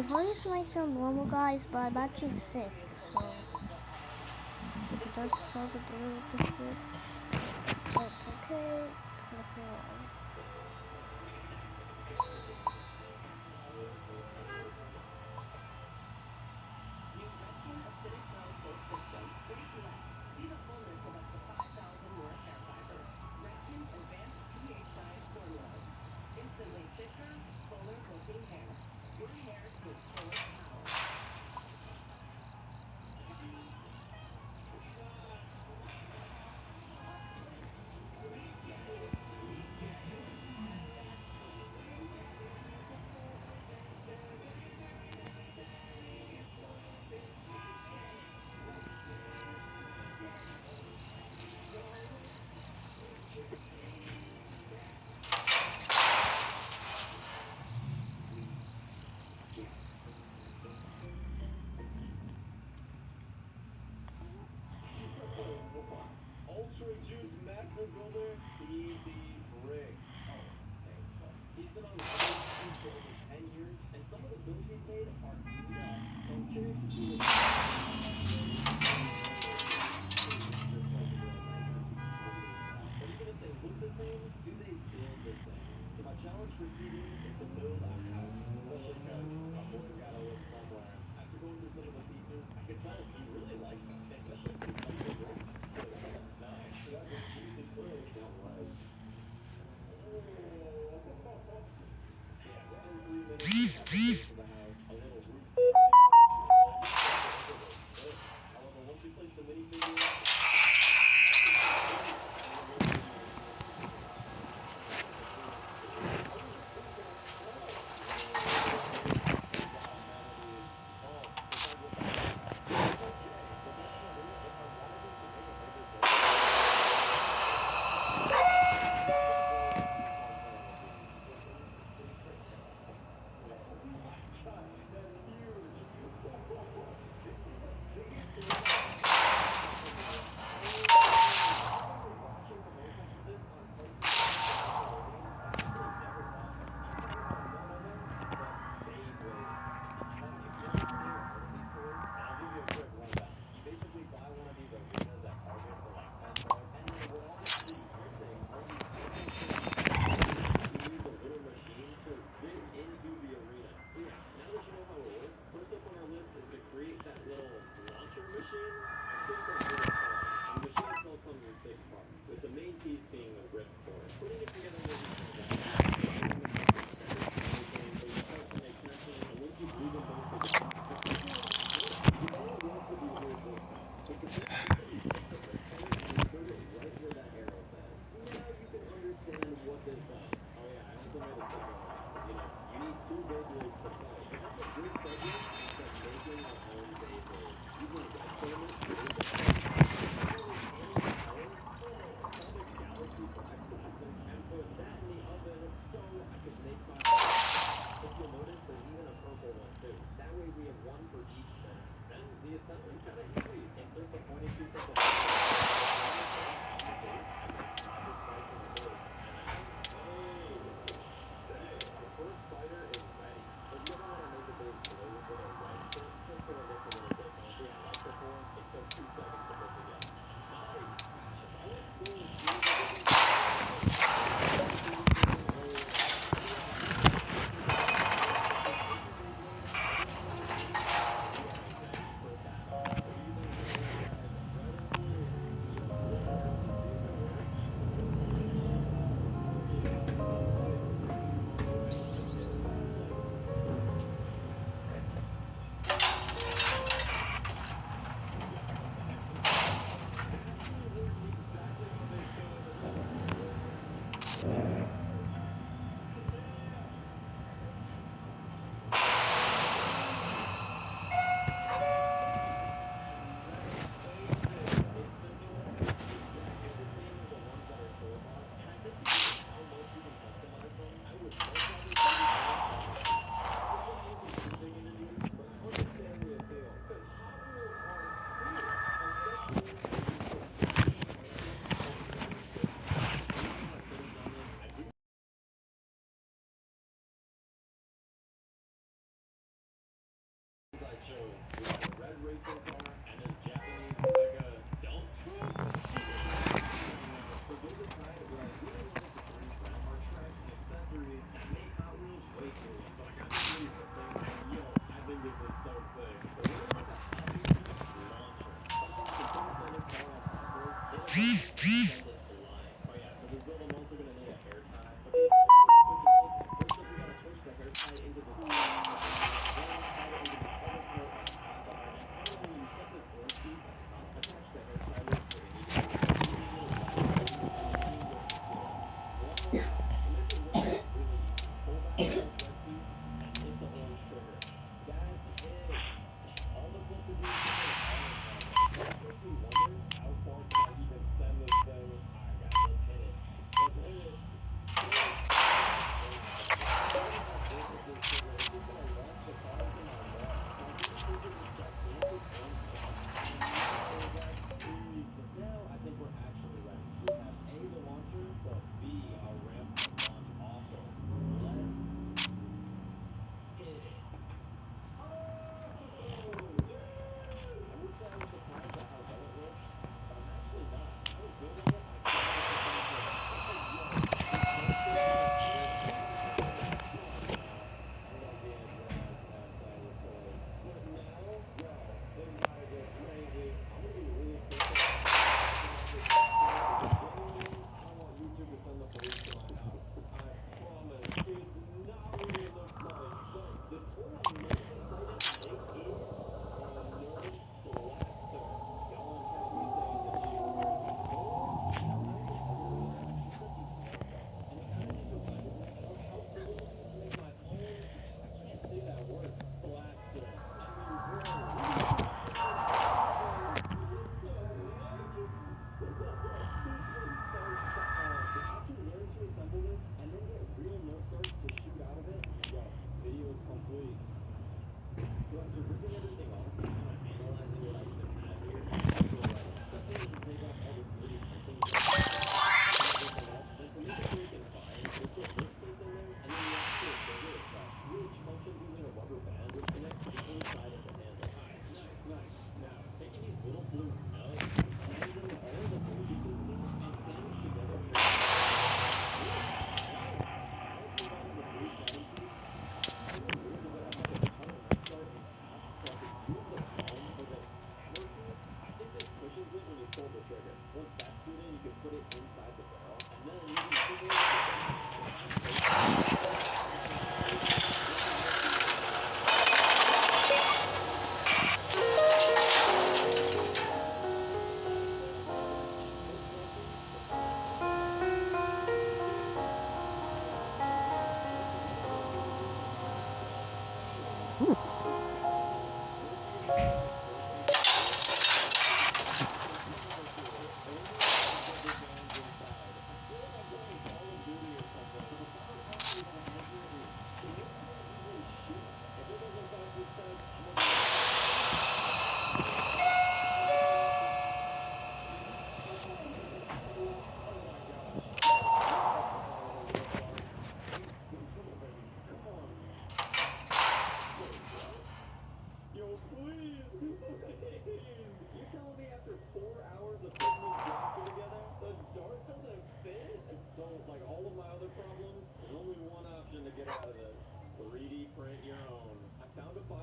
voice might sound normal, guys, but I'm actually sick, so if it does sound a little different, that's okay. It's nothing wrong. Ultra Juice Master Builder TD Bricks. He's been on the team for over 10 years, and some of the builds he's made are nuts. So I'm curious to see what but even if they look the same, do they build the same? So my challenge for TD is to build a house, especially because my boy's got to live somewhere. After going through some of the pieces, I could tell he really liked them, especially since some of the bricks. Nice. So that's what easy clearly that was. Yeah, around 3 minutes after the house, a little roof however, once we place the minifigure,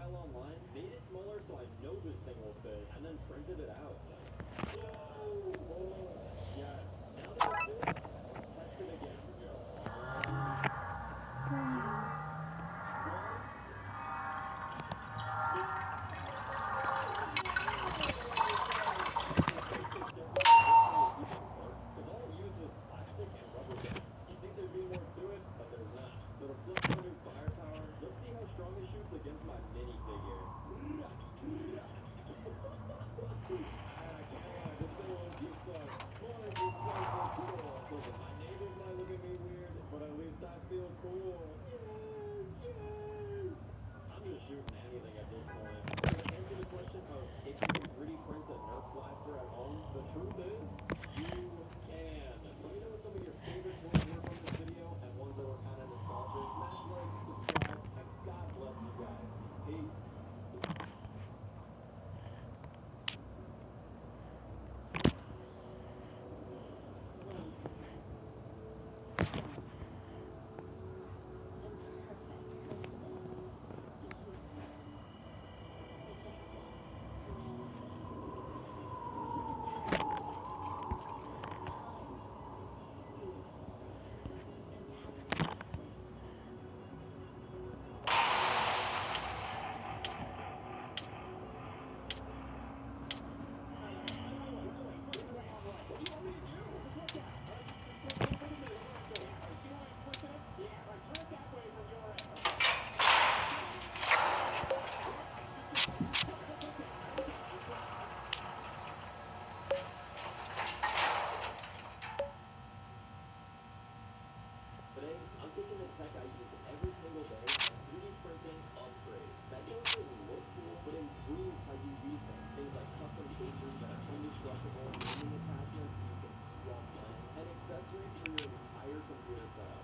file online, made it smaller so I know this thing will fit, and then printed it out. Yes. Now that it fits, let's test it again. Because all it uses is plastic and rubber bands. You'd think there'd be more to it, but there's not. So to flip to new firepower, let's see how strong it shoots against my minifigure. I can't lie, this thing low-key sucks. But it's so cool. Listen, my neighbors might look at me weird, but at least I feel cool. Yes, yes. I'm just shooting anything at this point. To answer the question of if you can 3D print a Nerf blaster at home, the truth is, you can. Let me know what some of your favorite toys were from this video and ones that were kind of nostalgic. Smash like, subscribe, and God bless you guys. Peace. Today, I'm taking the tech I use every single day and 3D printing upgrades that don't really look cool, but improve how you use them. Things like custom cases that are indestructible, gaming attachments you can keep while playing, and accessories for your entire computer setup.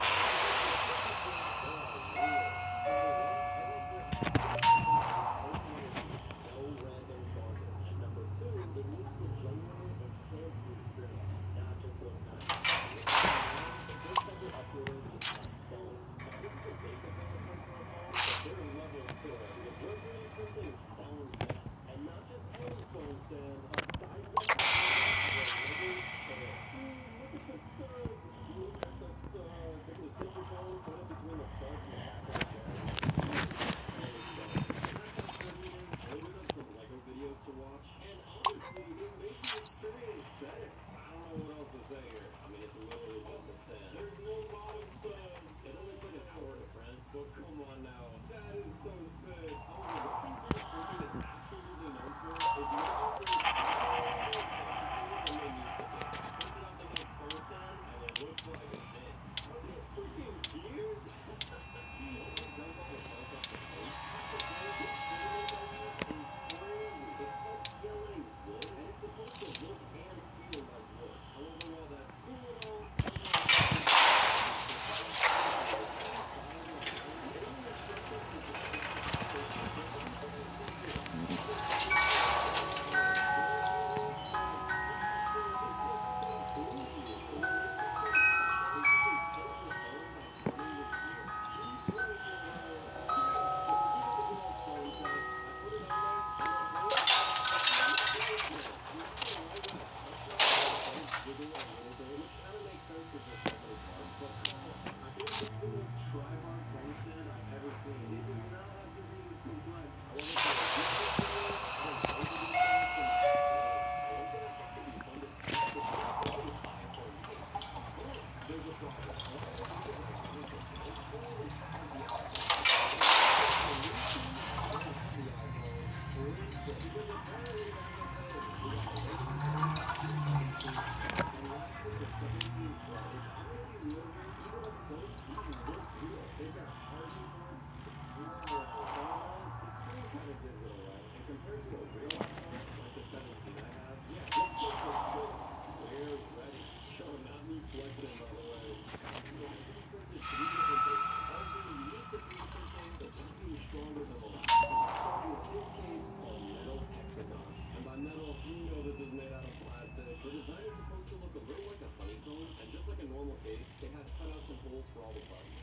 No random garbage. And number two, it needs to genuinely enhance the experience, not just look nice. The first step in upgrading is my phone. Now, this is a basic one to print for a phone, but there are levels to it because we're 3D printing phone stands. And not just any phone stand, a sideways delivery chair. Dude, look at the studs! Look at the studs! Take the tip your phone, put it between the studs and the back of the chair. Loaded up some Lego videos to watch, and honestly, it made the experience better. I don't know what else to say here. I mean, it's literally just a stand. There's no bottom studs. It only took a cord to print, but come on now. That is so sick. However, what 3D printing is absolutely known for is making things complicated than they used to be. Print it off the next phone stand, and it looks like this. Are these freaking gears? It does all the parts off the tape. The framing is crazy. It's called skeleton wood, and it's supposed to look and feel like wood. However, while that's cool and all,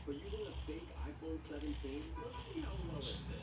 for using a fake iPhone 17, let's see how well it fits.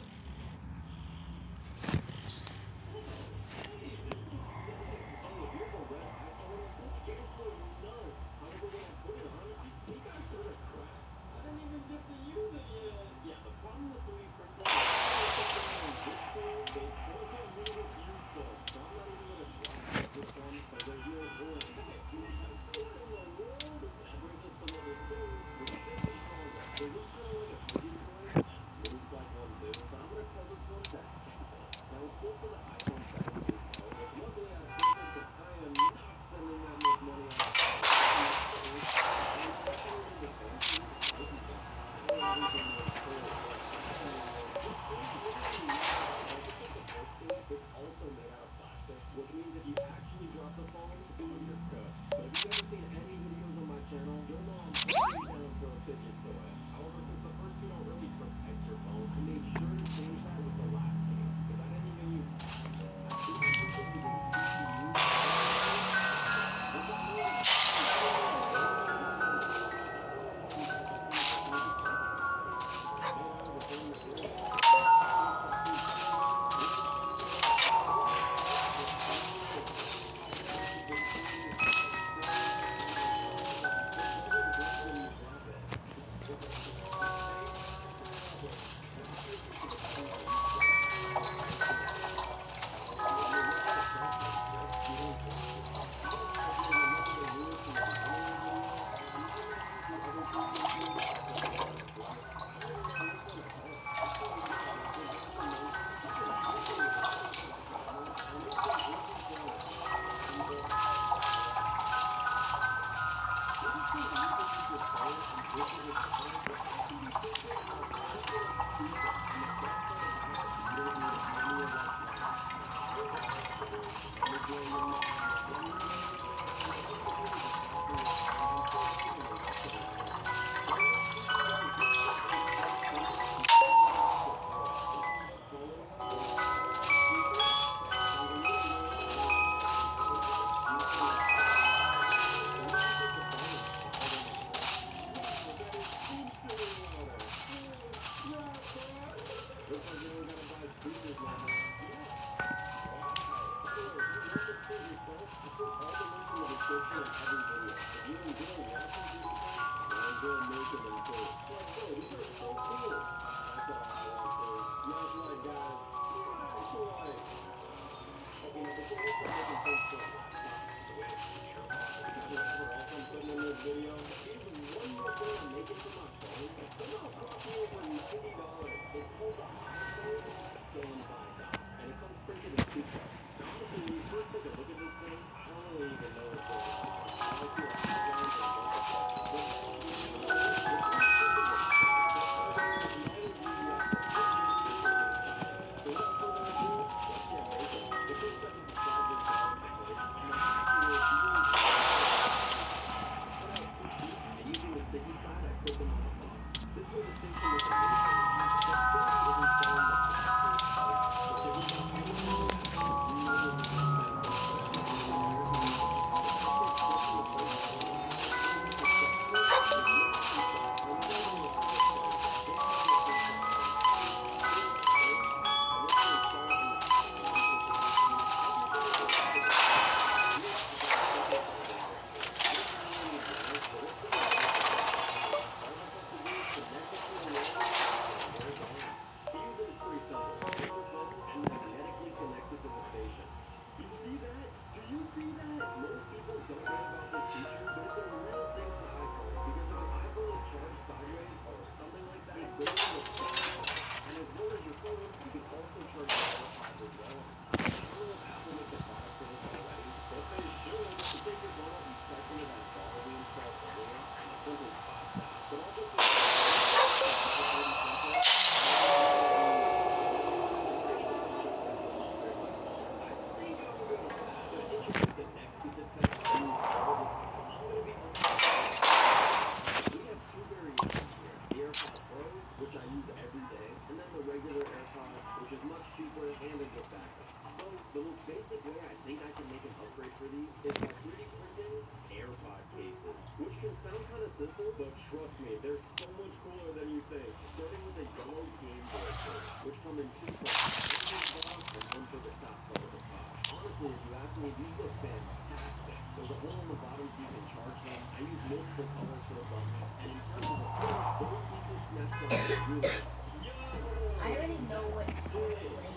I already know what song to play.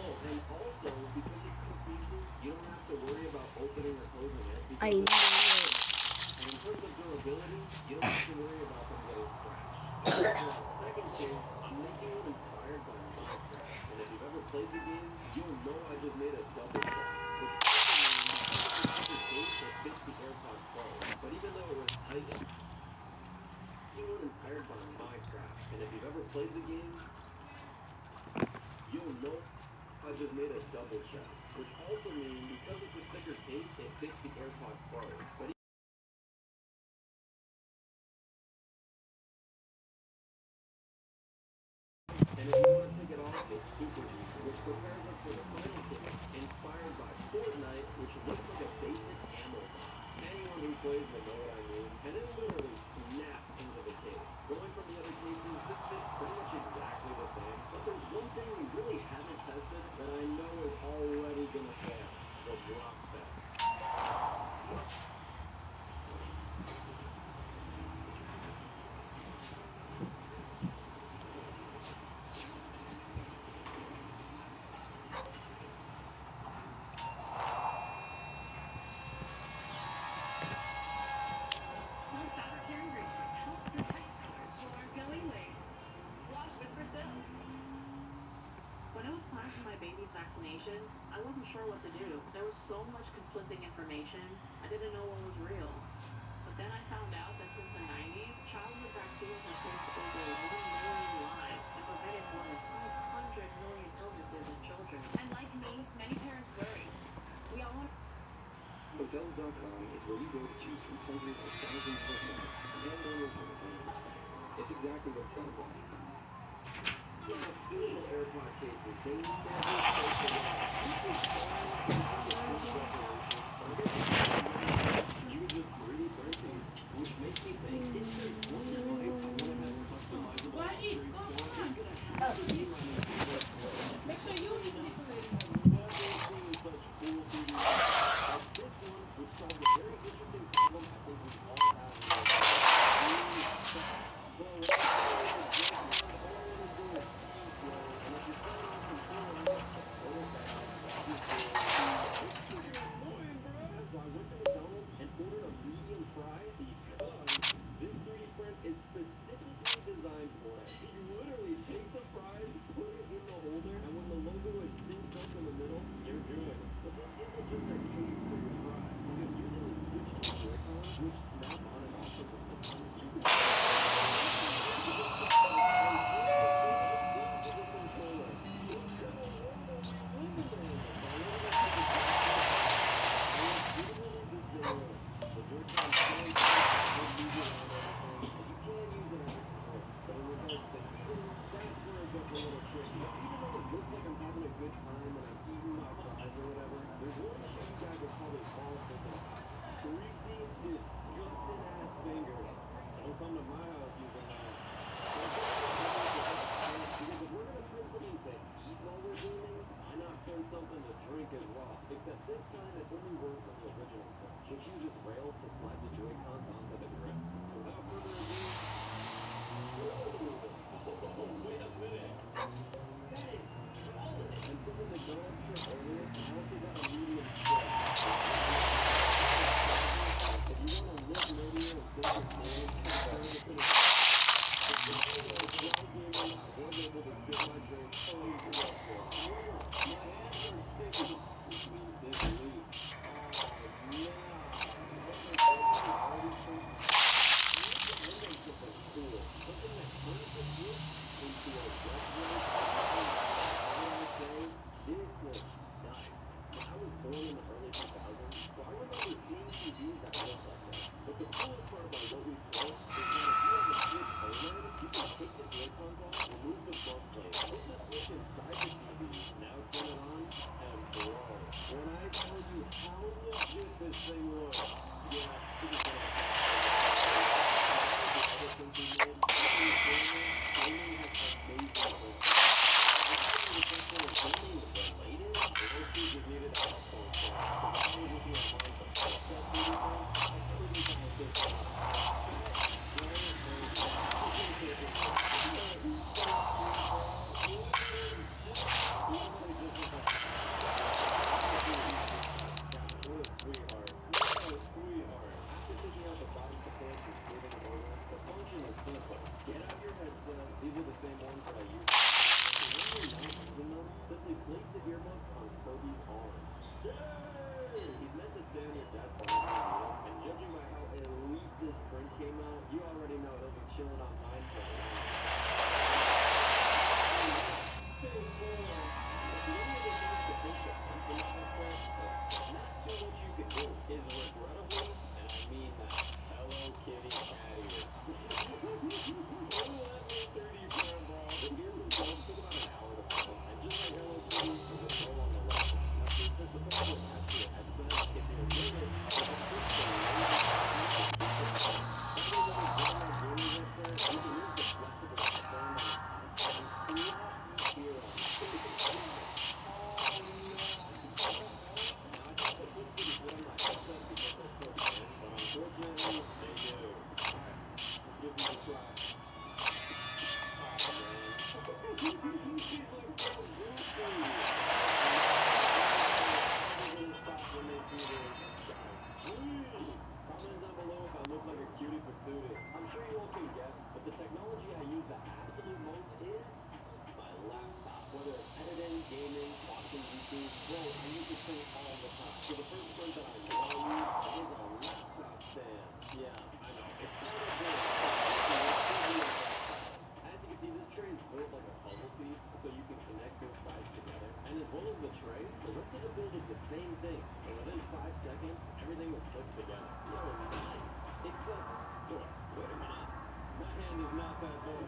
I know it. TheForce.com is where you go to choose from hundreds of thousands of products and more returns on each. It's exactly what it sounds like. Yeah, official AirPod cases, they never take the ride. You can you can just 3D print these, which makes me think if there's one device I want to have customizable Why eat? luxury Go for, it's on. gonna have to be my MacBook Pro. Make sure you eat it later. Never seen such cool 3D like this one, which solves a very interesting problem I think we all have in our lives. Well, what I say is, all I want to do is keep growing, and if you're playing on controller, oh, bad, that is good. It's pretty annoying, bruh. So I went to McDonald's and ordered a medium fry because this 3D print is specifically designed for it. You literally take the fries, put it in the holder, and when the logo is synced up in the middle, you're good. But this isn't just a case for your fries. Because using the switch to Joy-Cons, which snap on and off of the system, you can good time when I'm eating my fries or whatever, there's one issue you guys are probably all thinking about. Greasy, disgusting ass fingers. Don't come to my house using that. Because if we're gonna print something to eat while we're gaming, why not print something to drink as well? Except this time it only works on the original stuff, which uses rails to slide the Joy-Cons onto the grip. So without further ado, wait a minute. And from the McDonald's trip earlier, I also got a medium strip. If you want to look nerdier and think it's more, compare it to the gaming, I was able to sip my drink uninterrupted. However, my hands are sticky, which means this leaks. Oh, yeah. All these things. I think something cool. Something that turns the switch into a this looks nice. Now, I was born in the early 2000s, so I remember seeing TVs that looked like this. But the coolest part about what we built is that if you have a Switch OLED, you can take the Joy-Cons off, remove the front plate, put the Switch inside the TV, now turn it on, and bro, when I tell you how legit this thing looks, yeah, this is one of the these are the same ones that I use. So when you're not using them, simply place the earbuds on Kirby's arms. He's meant to stay on your desk all day, and judging by how elite this print came out, you already know he'll be chilling on mine for a while. Not too much you can do is regrettably, and I mean that, Hello Kitty cat ears. hand is not that big.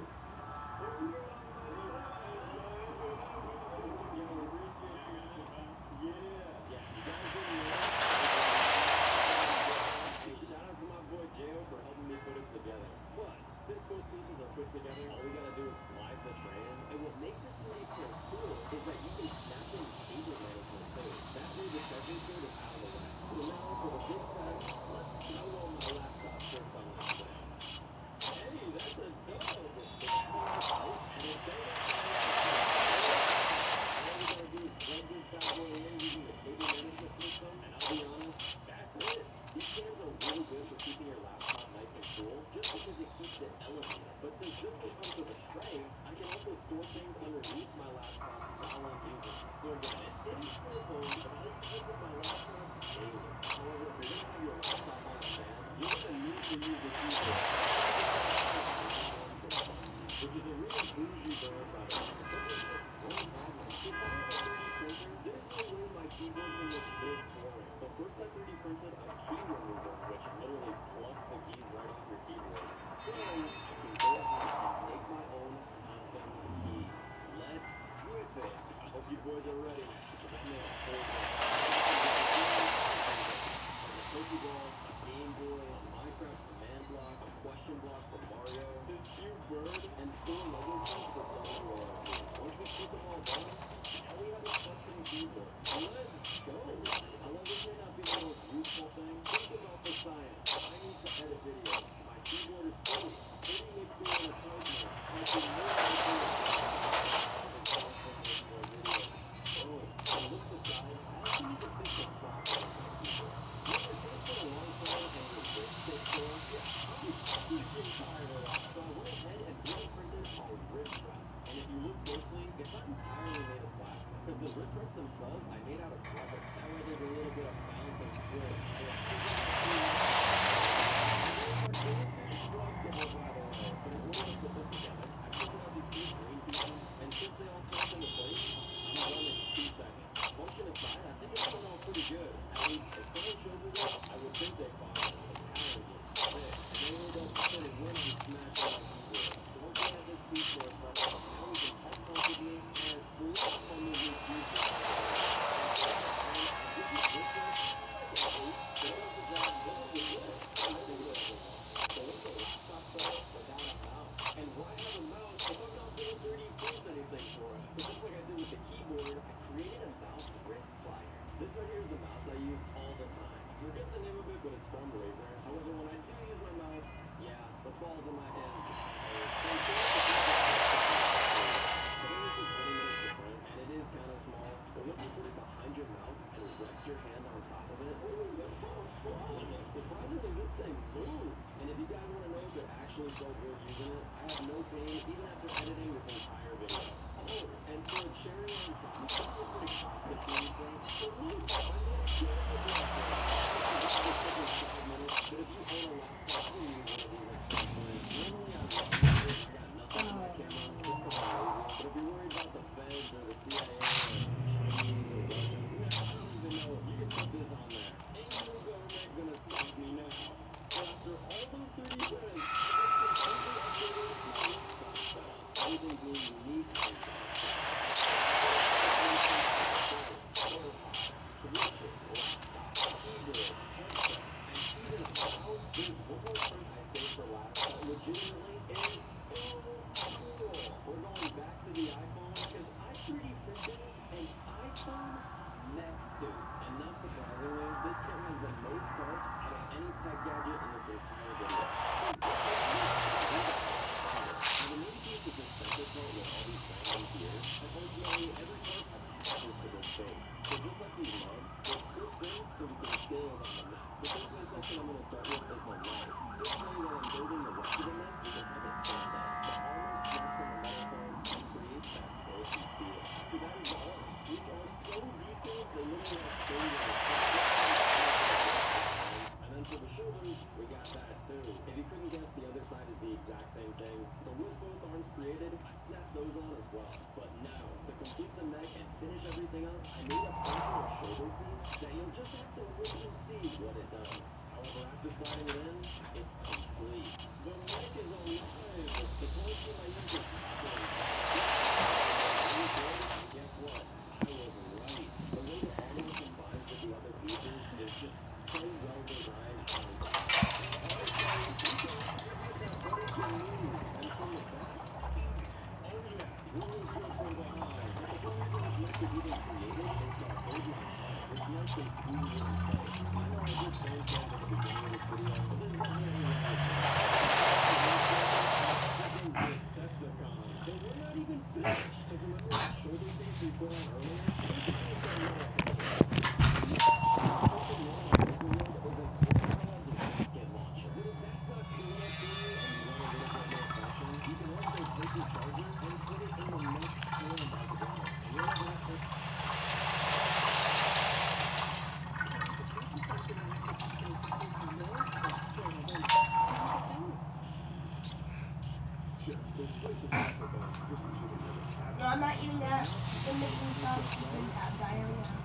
Yeah, you guys didn't know. Hey, shout out to my boy Jayo for helping me put it together. But since both pieces are put together, all we gotta do is slide the tray in. And what makes this 3D printer cool is that you can snap in cable management too. That way the charging cord is out of the way. So now for the big test, let's throw all my laptop shirts on this thing. Hey, that's a dub! And it doesn't all we gotta do is plug this bad boy in using the cable management system, and I'll be honest, that's it. These fans are really good for keeping your laptop nice and cool, just because it keeps it elevated. But since this one comes with a tray, I can also store things underneath my laptop while I'm using it. So again, it is simple, but I use my laptop daily. However, if you're gonna have your laptop on a stand, you're gonna need to use a keyboard. Which is a really bougie brand, by the way. But there's just one problem. If I have a 3D printer, there's no way my keyboard can look this boring. So first I 3D printed a key remover, which literally plugs the keys right off your keyboard. So I can go ahead and make my own custom keys. Let's rip it. I hope you boys are ready. Because I made a whole a Pokeball, a Game Boy, a Minecraft command block, a question block for Mario, this huge bird, and 4 Lego keys for Dawn Royalty. Once we keep them all done, now we have a custom keyboard. Let's go! Although this may not be the most useful thing, think about the science. I need to edit videos. My keyboard is 30. 30 makes me want to type more. Typing more videos. Oh, and looks aside, I actually need to fix the problem with my keyboard. You ever sit for a long time and your wrist gets sore? Yeah, I'm freaking tired of that. So I went ahead and 3D printed a wrist rest. And if you look closely, it's not entirely made of plastic. Because the wrist rests themselves, I made out of rubber. That way there's a little bit of bounce and swing. But in order to put them together, I printed out these 2 green pieces, and since they all snapped into place, I'm done in 2 seconds. Function aside, I think it turned out pretty good. At least, if someone showed me this, I would think they bought it. The patterns look sick, and they really don't fit it when you smash it on keyboard. So once we have this piece for a second, now we can test comfortably and slap on the new keyboard. So what's a laptop setup without a mouse? And why have a mouse if I'm not going to 3D print anything for it? So just like I did with the keyboard, I created a mouse wrist slider. This right here is the mouse I use all the time. I forget the name of it, but it's from Razer. However, when I do use my mouse, yeah, the ball's in my hand. Today this is 20 minutes to print, and it is kind of small, but once you put it behind your mouse and rest your hand on top of it, ooh, that's so fun! Surprisingly, this thing moves! And if you guys want to know if it actually felt good using it, I have no pain even after editing this entire video. Oh, and for a cherry on top, this is a pretty classic thing. So look, I made a good idea. This is just taking 5 minutes, but if you own a laptop, you need one of these at some point. Normally I got nothing on my camera, just because I'm lazy. But if you're worried about the feds or the CIA or Chinese or Russians, I don't even know if you can put this on there. Ain't no government gonna stop me now. So after all those 3D prints, I just completely upgraded my laptop setup. Everything being unique and switches, laptop, keyboard, headset, and even a mouse. There's one more print I saved for last that legitimately is so cool. We're going back to the iPhone because I 3D printed an iPhone mech suit. And not surprisingly, this kit has the most parts out of any tech gadget in this entire video. Now the main piece is this center part with all these random gears, and ultimately every part attaches to this base. So just like these mugs, it clips in so we can build on the mech. The first main section I'm going to start with is the legs. This way while I'm building the rest of the mech, we can have it stand up. The armor snaps on the metal parts and creates that bulky feel. After that is the arms, which are so detailed they literally have shoulders. And then for the shoulders, we got that too. If you couldn't guess, the other side is the exact same thing. So with both arms created, I snapped those on as well. But now, to complete the mech and finish everything up, I made a functional shoulder piece that you'll just have to wait and see what it does. However, after sliding it in, it's complete. The mech is alive! No, I'm not eating that. It's gonna make me sound stupid and have diarrhea.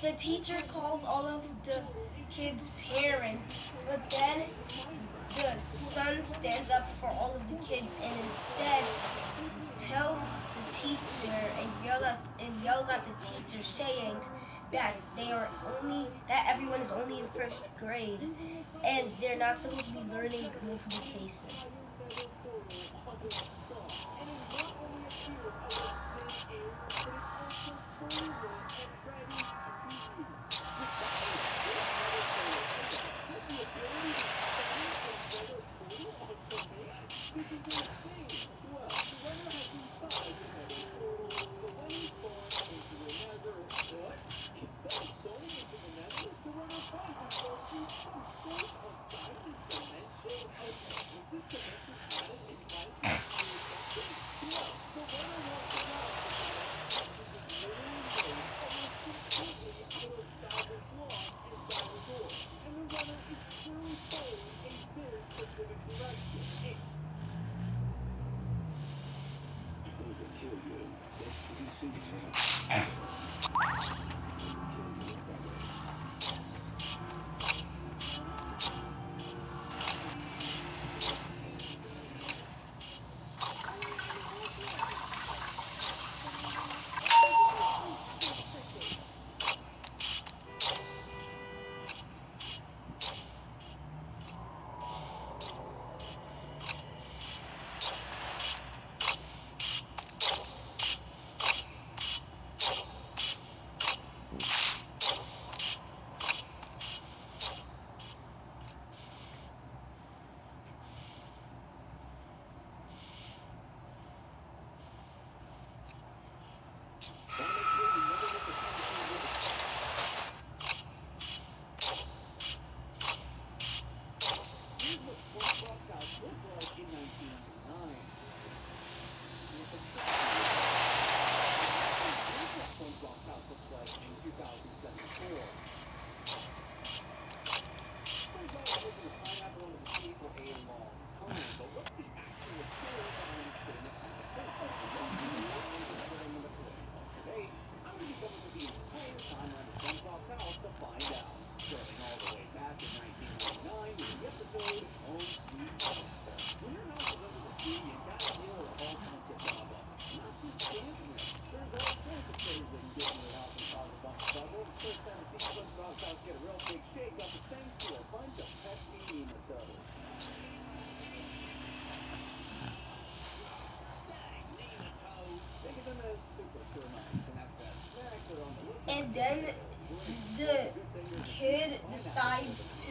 The teacher calls all of the kids' parents, but then the son stands up for all of the kids and instead tells the teacher and yells at the teacher saying that that everyone is only in first grade and they're not supposed to be learning multiplication. then the kid decides to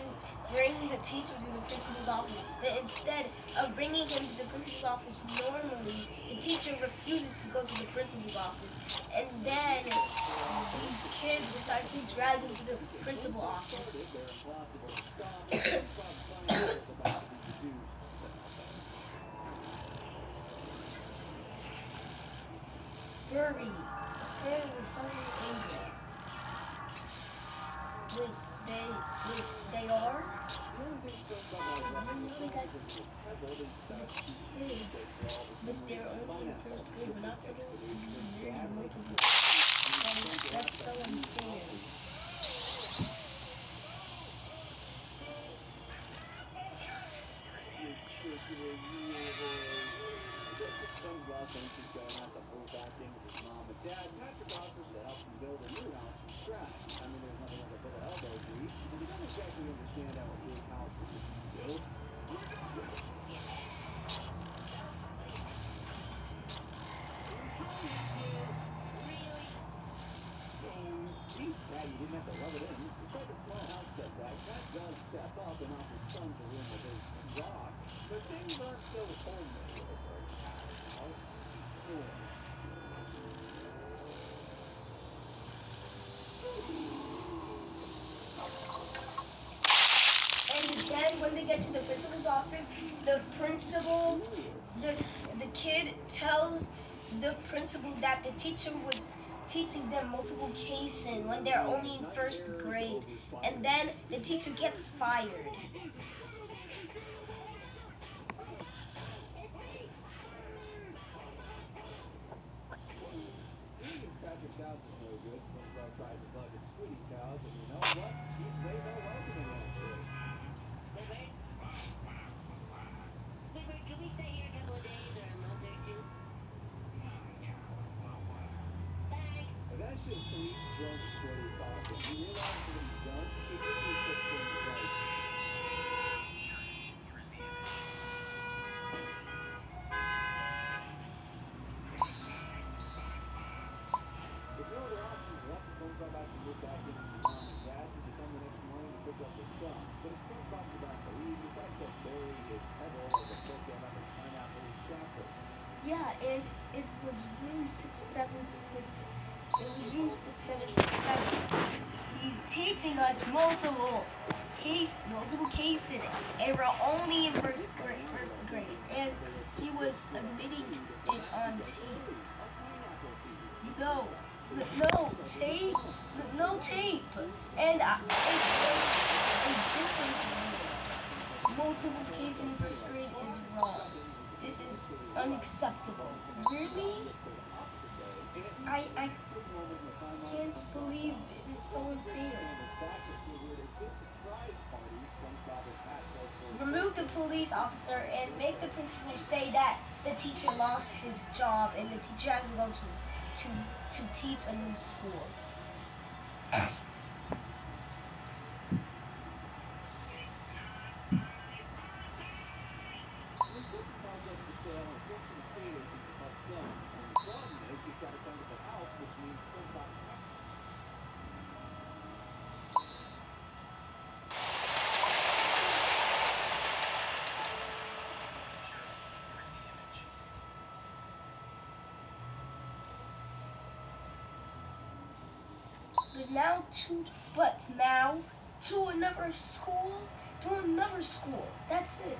bring the teacher to the principal's office, but instead of bringing him to the principal's office normally, the teacher refuses to go to the principal's office, and then the kid decides to drag him to the principal's office. Furry angry. They are? Really got the kids, but they're only in first grade. We're not supposed to be learning multiple. That's so unfair. Thinks he's going to have to move back in with his mom and dad. Patrick offers to help him build a new house from scratch. I mean, there's nothing like a bit of elbow grease, and we don't exactly understand how a big house is to be built. Yeah, you didn't have to rub it in. Despite the small house setback, Pat does step up and offers Sons a room with his rock. But things aren't so homemade over at Pat's house. And then when they get to the principal's office, the kid tells the principal that the teacher was teaching them multiple cases when they're only in first grade, and then the teacher gets fired. Patrick's house is no good. SpongeBob tries his luck at Squiddy's house, and you know what? He's way more welcoming, actually. Squidward, can we stay here a couple of days or a month or two? Thanks. And that's just sweet, drunk Squiddy talking. He realizes that he's done. He quickly puts things right. With no other options left, SpongeBob has to move back in with his mom and dad, so they come the next morning to pick up the stuff. But as SpongeBob's about to leave, he decides to bury his pebble as a bookend of his pineapple chocolate. Yeah, and it was room 676. It was room 6767. He's teaching us multiple cases, and we're only in first grade. And he was admitting it on tape. No tape. And it was a different rule. Multiple cases in first grade is wrong. This is unacceptable. Really? I can't believe it is so unfair. Remove the police officer and make the principal say that the teacher lost his job and the teacher has to go to teach a new school. But now to another school. That's it.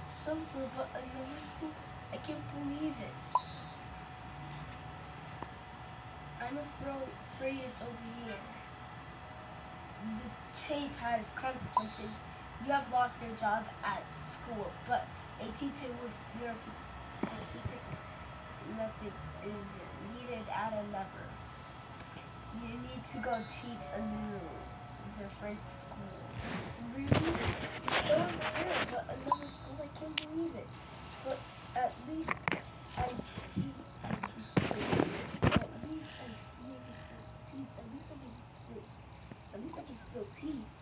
Somewhere but another school. I can't believe it. I'm afraid it's over here. The tape has consequences. You have lost your job at school, but a teacher with your specific methods is needed at another. You need to go teach a new, different school. Really? It's so unfair, but another school, I can't believe it. But at least I see I can still. At least I see I can still teach. At least I can still teach.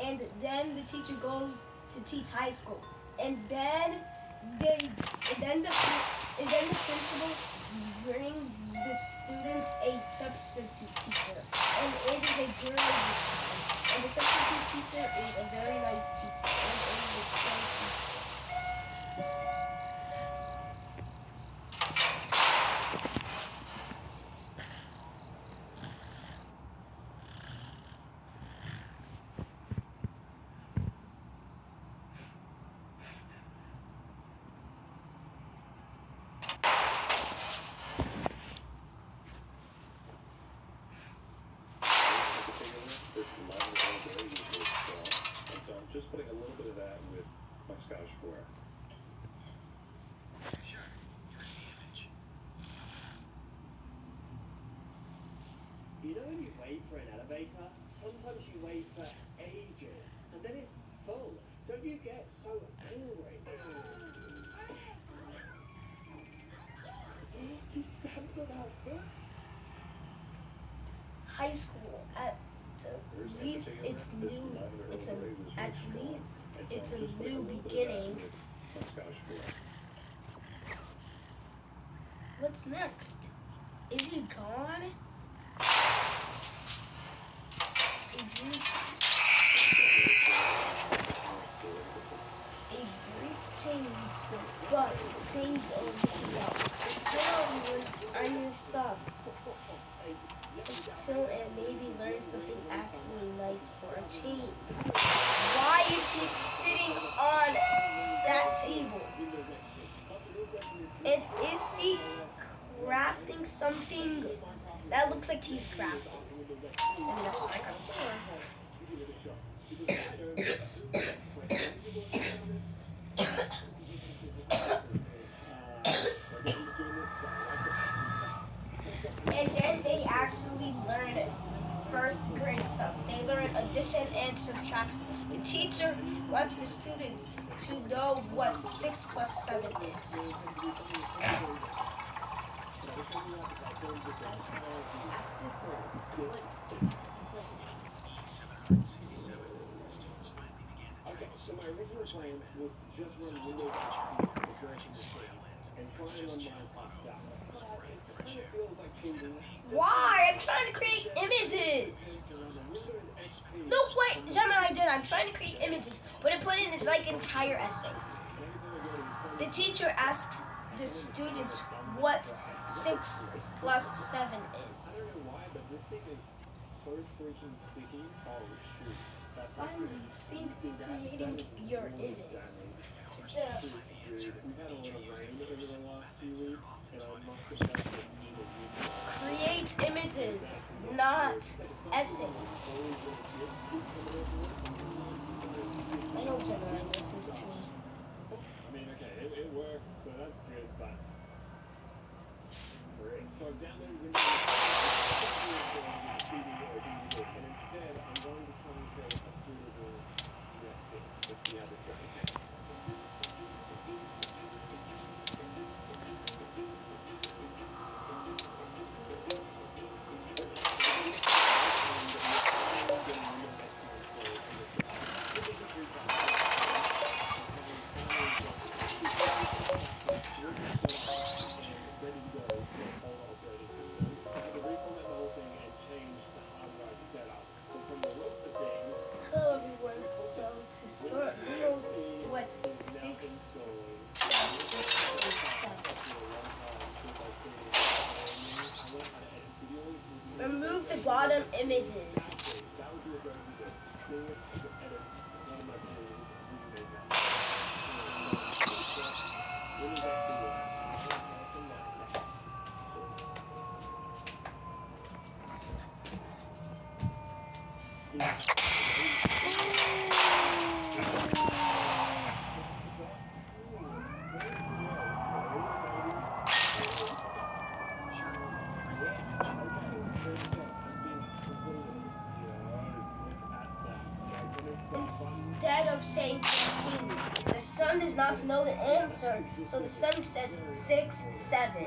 And then the teacher goes to teach high school. And then the principal brings the students a substitute teacher, and it is a girl this time. And the substitute teacher is a very nice teacher, and it is a chill teacher. This lemon all day is really strong, and so I'm just putting a little bit of that with my Scottish Square. You know when you wait for an elevator, sometimes you wait for ages, and then it's full. Don't you get so angry? He stamped on our foot. High school, at least it's new. At least it's a new beginning. My Scottish Square. What's next? Is he gone? A brief change, but things are looking up. Hello everyone, I'm your sub. Let's chill and maybe learn something actually nice for a change. Why is he sitting on that table? And is he crafting something? That looks like he's crafting. I mean, that's what I got And then they actually learn first grade stuff. They learn addition and subtraction. The teacher wants the students to know what 6 plus 7 is. Ask this what 6 plus 7 is. Okay, so my original plan was to just run Windows XP and try and run Minecraft that way. It kind of feels like changing. Why? I'm trying to create images. No, wait, Gemini did. I'm trying to create images, but it put in like entire essay. The teacher asked the students what 6 plus 7 is. I don't know why, but this thing is so freaking sticky. Oh shoot. That's not Finally, good. see creating your image. We've had a lot of rain over the last few weeks, and I must have had Create images, not essays. I hope Gemini listens to me. I mean, okay, it works, so that's good, but... Great. So I've downloaded Windows CD or DVD, and instead I'm going to try and create a bootable USB. Let's see how this goes. Hello everyone. So to start, who knows what 6 plus 6 is 7? Remove the bottom images. Instead of saying 13, the son does not know the answer, so the son says 6, 7.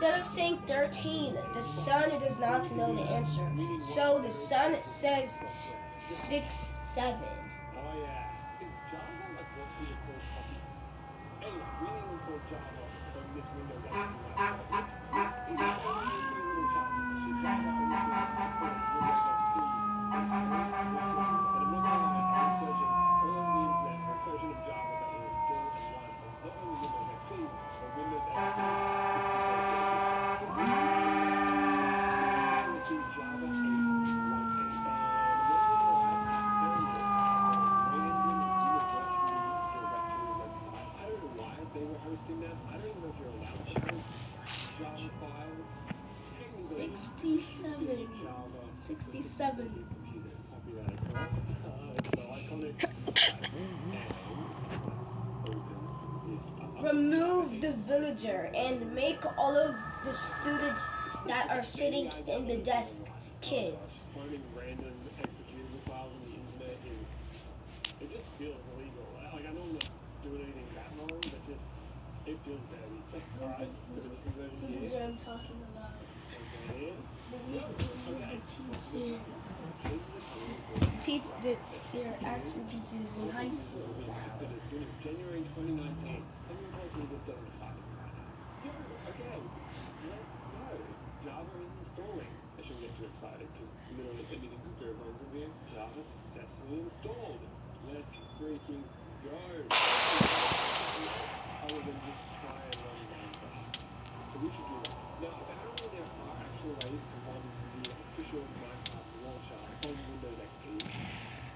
instead of saying 13, the son does not know the answer. So the son says 6, 7. Oh yeah. Is Java like what we would call copy? Anyway, we need to install Java on this Windows 8 laptop. It's only a pretty little Java. So Java only supports Windows XP. And I'm not gonna lie, I was searching all over the internet for a version of Java that will install and run on not only Windows XP, but Windows XP 64. To Java 8.1.8. And what I found this on Random University Directory website. I don't know why they were hosting that. I don't even know if you're allowed to host Java files. Technically, 67. Java 67. computers. Copy that across. It's so iconic. And open this up. Remove the villager and make all of the students that are sitting in the desk kids. Finding random executable files on the internet is, it just feels illegal. Like I know I'm not doing anything that wrong, but just it feels dirty. Alright, so this is version here. Villager I'm talking about. Okay. They need to remove the teacher. They're actual teachers in high school. Happened as soon as January 2019. Someone tells me this doesn't happen right now. Yo, okay, let's go. Java is installing. I shouldn't get too excited because literally anything could go wrong with here. Java successfully installed. Let's freaking go. Other than just try and run Minecraft. So we should do that. Now, apparently there are actual ways to run the official Minecraft launcher on Windows XP.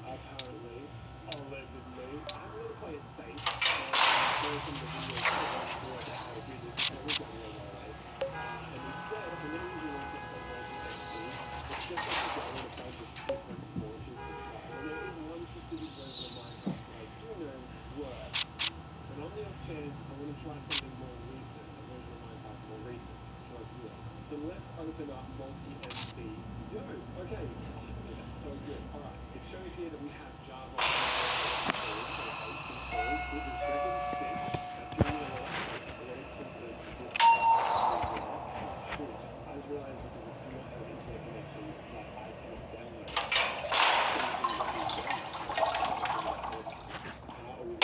Apparently, allegedly, I'm going to play it safe. There are some of the videos that I work out how to do this, so we're going to go away. And instead, I'm going to use it on Windows XP. It's just like to go in a bunch of different launches to try. And there is one specific version of Minecraft that I do know works. And on the off chance, I want to try something more recent, a version of Minecraft more recent. So let's do that. So let's open up multi-MC. Yo, okay, finally, that's so good. Alright, it shows here that we have Java installed, which is freaking sick. That's giving me a lot of confidence that this shoot. I just realized because we do not have an internet connection that I cannot download. How are we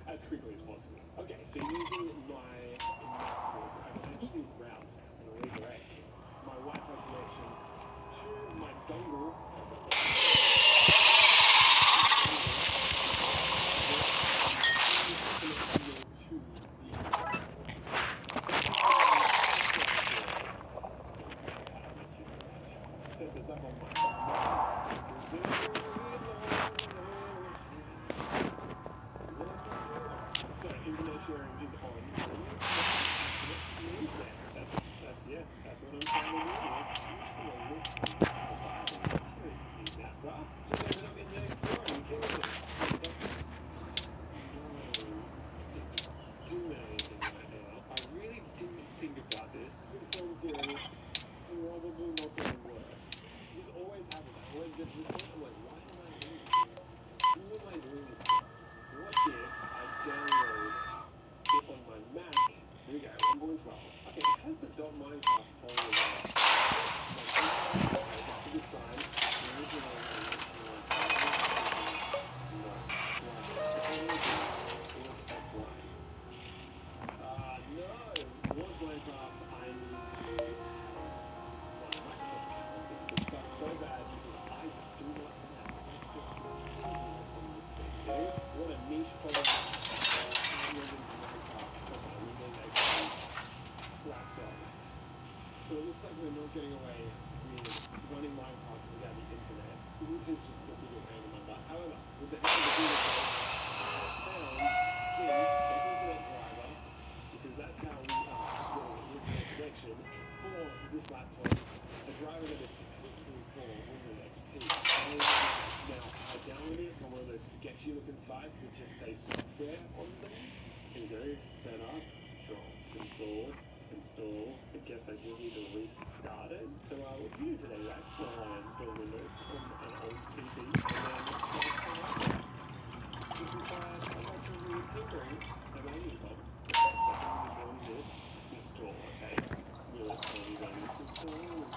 as quickly as possible. Okay, so using my MacBook, I can actually route and redirect my Wi-Fi connection to my dongle. Set this up on my so internet sharing is on. That's yeah, that's what I'm trying to do. Use that, bruh. Just open up Internet Explorer and kill it. Do anything right now. I really didn't think about this. Film theory, probably not going to work. This always happens. I always get to this point. I'm like, why am I doing this? Who am I doing this for? What if I download it on my Mac? Here we go, 1.12. Okay, it has the .minecraft folder there. That's a good sign. No, was Minecraft, I need to run a Microsoft account because it sucks so bad because I do not have access to the internet on this thing, okay? What a niche problem. I'm into Minecraft on my Windows XP laptop. So it looks like we're not getting away with running Minecraft without the internet, which is just a bigger pain in my butt. However, with the help of the Google Code, I found Jim, the internet driver, because that's how we are getting an internet connection for this laptop, a driver that is specifically for Windows XP. Now, I downloaded it from one of those sketchy looking sites that just say software on them. Here we go, set up, control, install, install. I guess I just need to restart it. So what do you do today, right? Well, I install Windows on an old PC and then this is why I'm actually tinkering at my new job. Okay, so I'm going to this install, okay? Will it tell me when it's installed?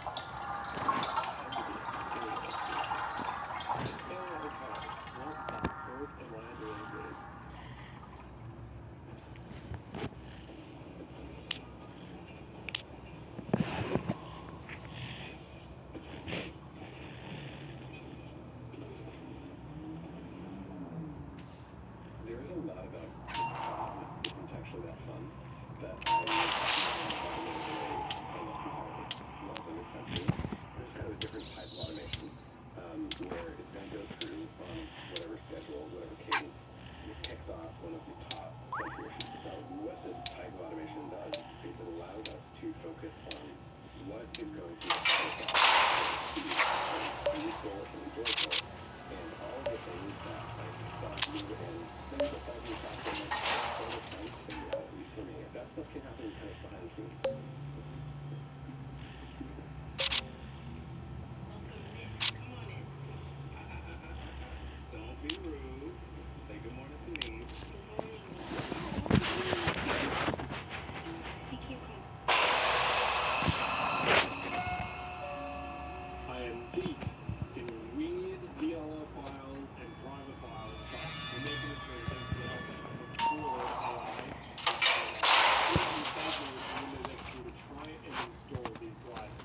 There is a lot about this isn't actually that fun, but I love in the sense of there's kind of a different type of automation where it's going to go through on whatever schedule, whatever cadence, it kicks off one of the top sensor issues. So what this type of automation does is it allows us to focus on what is going to restore and joyful and all of the things that move in things that cause you faster and make so much sense in reality for me. That stuff can happen kind of behind the scenes. Don't be rude. Say good morning to me. I am deep in weird DLL files and private files, but we're making it through thanks to the help of AI. Windows XP to try and install these drivers.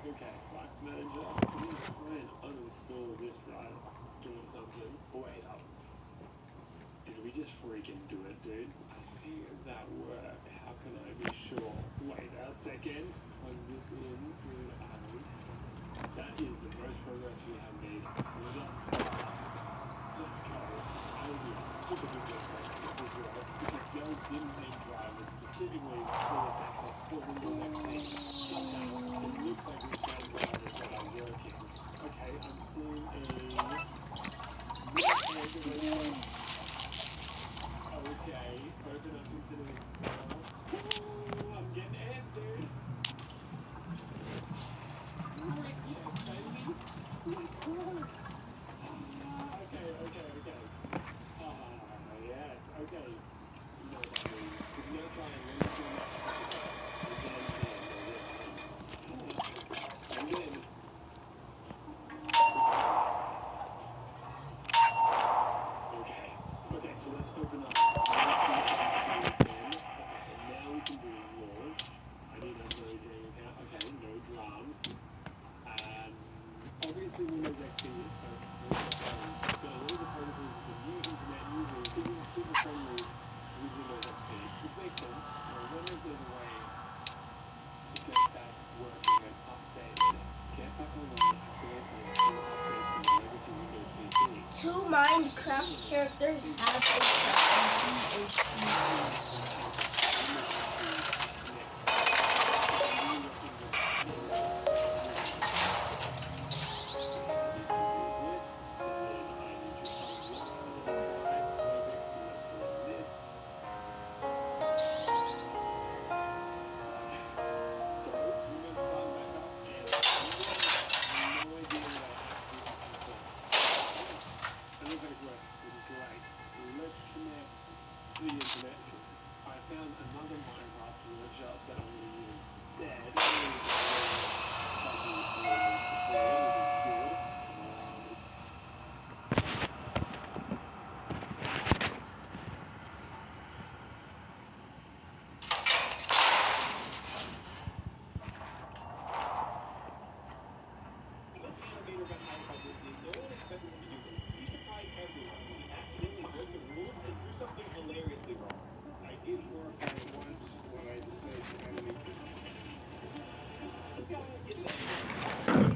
Okay, Box Manager. I'm going to try and uninstall this drive. Doing something. Wait up. Did we just freaking do it, dude? I think that worked. How can I be sure? Wait a second. Plug this in through Alice. That is the most progress we have made thus far. Let's go. I would be a super good place to get this works because Dell didn't make drivers specifically for this actual for Windows XP. It looks like we found drivers that are working. Okay, I'm seeing a okay, open up into this. I'm getting ahead, dude. Frick yes, baby. Let's go. Okay. Yes, okay. You know what that means. We're gonna try and run through that. And then. Okay, so let's open up. And now we can do launch. I need a load account. Okay, no drums. Obviously Windows XP is so but a lot of the protocols of the new internet users isn't super friendly with Windows XP, which makes sense. I wonder if there's a way to get that working and updated. Get back online, activate and install updates from the legacy Windows PC. Two Minecraft characters have a The internet. I found another Minecraft launcher that I'm going to use instead. Hilariously wrong. I did horrify it once when I decided to enemy. This guy is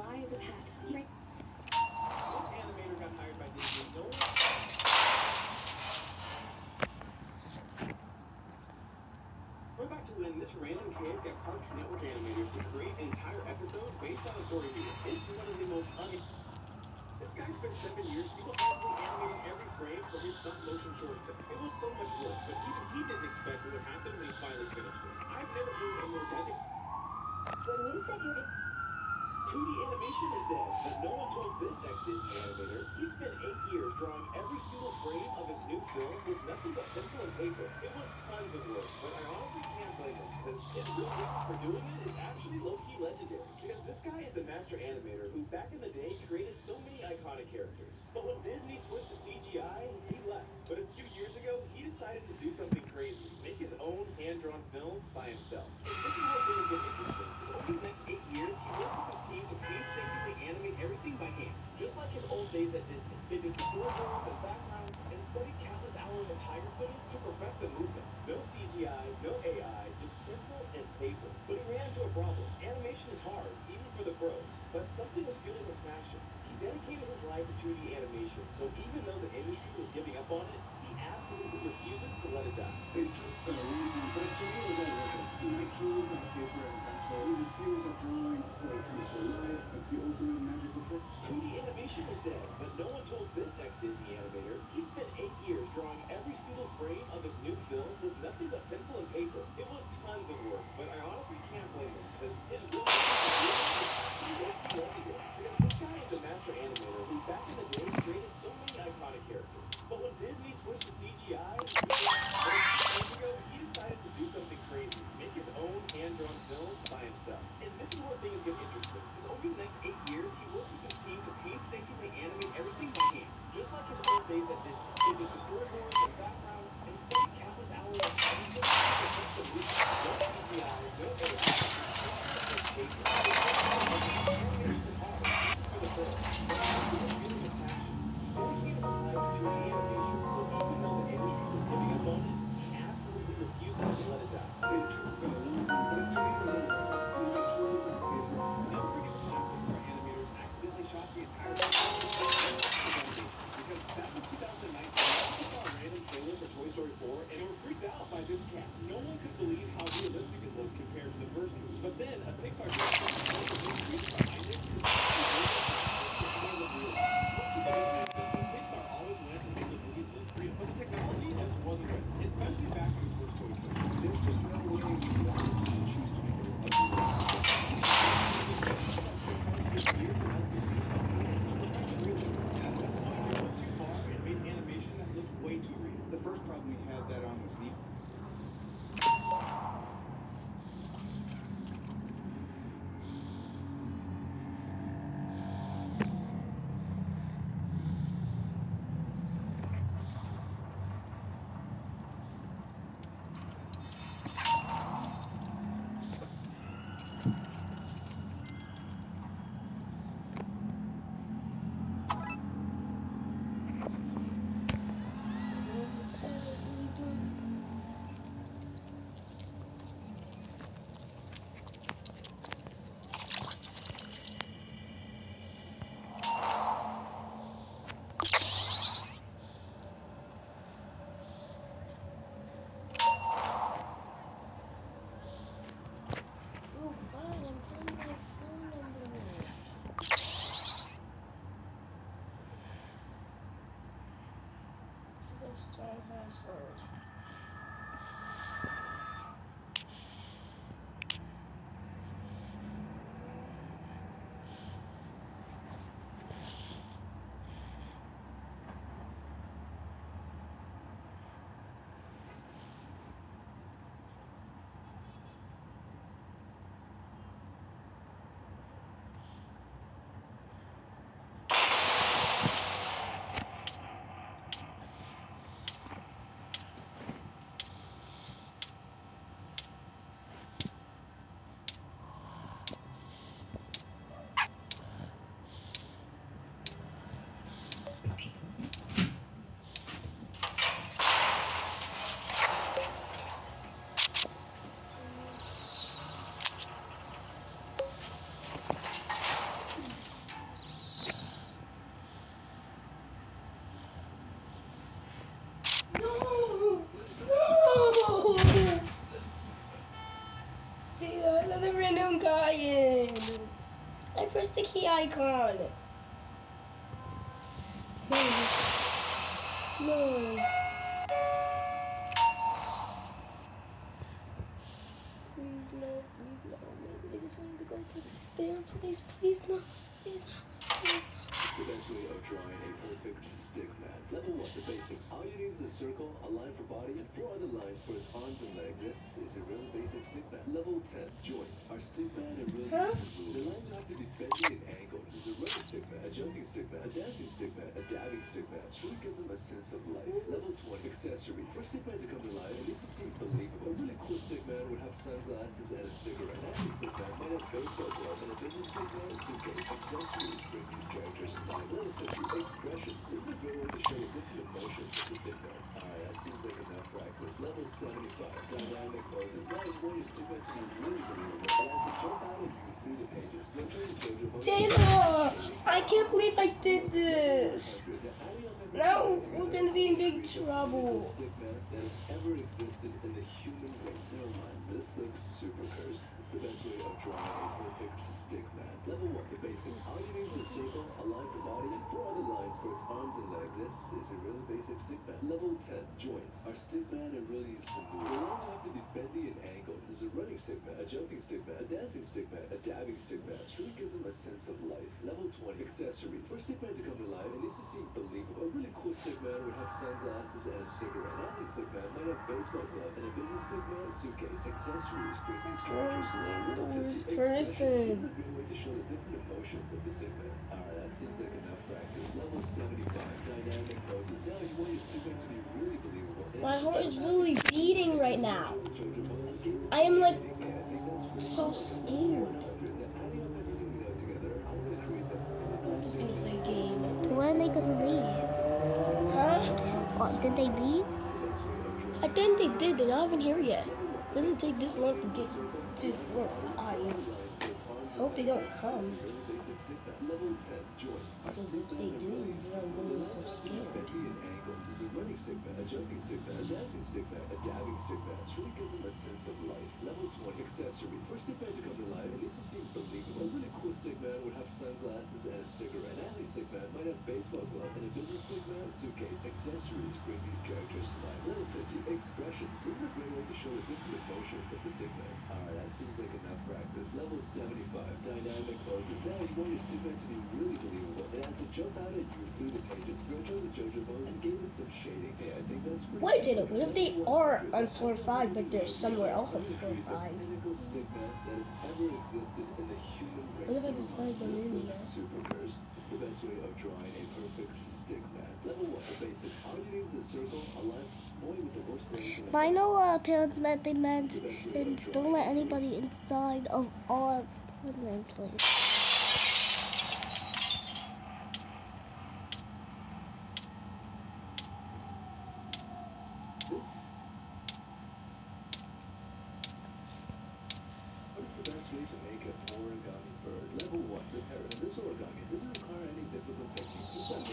fly as a pet. Right. This animator got hired by Disney. No one We're back to when this random kid got Cartoon Network animators to create an entire episode based on a story beat. It's one of the most This guy spent 7 years single-handedly animating every frame for his stop-motion short film. It was so much work, but even he didn't expect what would happen when he finally finished it. I've never heard a more dedicated. When you said you did 2D animation is dead, but no one told this ex-Disney animator. He spent 8 years drawing every single frame of his new film with nothing but pencil and paper. It was tons of work, but I honestly can't blame him, because his real reason for doing it is actually low-key legendary. Because this guy is a master animator who, back in the day, created so many iconic characters. But when Disney switched to CGI, he left. But a few years ago, he decided to do something crazy. Make his own hand-drawn film by himself. And this is where things get interesting. Because over the next 8 years, he worked with his team to painstakingly animate everything by hand. Just like his old days at Disney. They did the storyboards and backgrounds and studied countless hours of tiger footage to perfect the movements. No CGI, no AI, just pencil and paper. But he ran into a problem. Animation is hard, even for the pros. But something was fueling his passion. He dedicated his life to 2D animation, so even though the industry was giving up on it, he absolutely refuses to let it die. It took a reason, but to me it was all worth it. My tools on paper and pencil, with a series of drawings for comes to life. It's the ultimate magical trick. 2D animation is dead, but no one told this ex-Disney animator. He spent 8 years drawing every single frame of his new film with nothing but pencil and paper. It was tons of work, but I honestly can't blame him, because his real legendary. Because this guy is a master animator who, back in the day, created so many iconic characters. Where's the key icon? No. No. Please no, please no. Maybe I just wanted to go to there. Please, please no. Please no. Please The best way of drawing a perfect stick man. Level 1, the basics. All you need is a circle, a line for body, and 4 other lines for its arms and legs. This is your real basic stick man. Level 10, joints. Our stick man are really Huh? simple. The lines have to be bending and angled. There's a running stick man, a jumping stick man, a dancing stick man, a dabbing stick man. Really gives them a sense of life. Level 20, accessories. For stick man to come to life, it needs to seem believable. A really cool stick man would have sunglasses and a cigarette. An action stick man might have baseball gloves, and a business stick man a suitcase. Accessories bring these characters to life. Level 50, expressions. This is a good way to show the different emotions of the stick man. Alright, that seems like enough practice. Level 75, dynamic poses. Now you want your stick man to be really believable. It has to jump out at you through the pages. So try to judge your Dana! I can't believe I did this. Now we're gonna be in big trouble. Stick man that has ever existed in the human race. Never mind, this looks super cursed. It's the best way of drawing a perfect stick man. Level 1, the basics. All you need is a circle, a line for body, and 4 other lines for its arms and legs. This is a really basic stick man. Level 10, joints. Our stick man are really simple. The lines have to be bendy and angled. There's a running stick man, a jumping stick man, a dancing stick man, a dabbing stick man. It really gives them a sense of life. Level 20, accessories. For a stick man to come to life, it needs to seem believable. A really cool stick man would have sunglasses and a cigarette. An athlete stick man might have baseball gloves, and a business stick man a suitcase. Accessories bring these characters to life. Level 50, Worst expressions. person. This is a good way to show the different emotions of the stick man. Alright, that seems like enough practice. Level 75, dynamic poses. Now you want your stick man to be really believable. My heart is really beating right now. I am like so scared. I'm just gonna play a game. When are they gonna leave? Huh? Oh, did they leave? I think they did. They're not even here yet. Doesn't take this long to get to floor 5. I hope they don't come. Because if they do, then I'm gonna be so scared. There's a running stick man, a jumping stick man, a dancing stick man, a dabbing stick man. It really gives them a sense of life. Level 20, accessories. For a stick man to come to life, it needs to seem believable. A really cool stick man would have sunglasses and a cigarette. An athlete stick man might have baseball gloves, and a business stick man a suitcase. Accessories bring these characters to life. Level 50, expressions. This is a great way to show the different emotions of the stick man. Alright, that seems like enough practice. Level 75, dynamic poses. Now you want your stick man to be really believable. It has to jump out at you through the pages. So I chose a JoJo pose and gave it some shading. Hey, I think that's pretty Wait, Jada, what if they are on floor 5, but they're somewhere else on floor 5? pinnacle stick man that has ever existed in the human race. What if I just find them in here? Super cursed. It's the best way of drawing a perfect stick man. Level 1, the basics. All you need is a circle, a line. Boy with the worst brains in the I know parents meant they meant and don't let anybody inside of our apartment place. What's the best way to make an origami bird? Level 1, the parrot. This origami doesn't require any difficult techniques. Just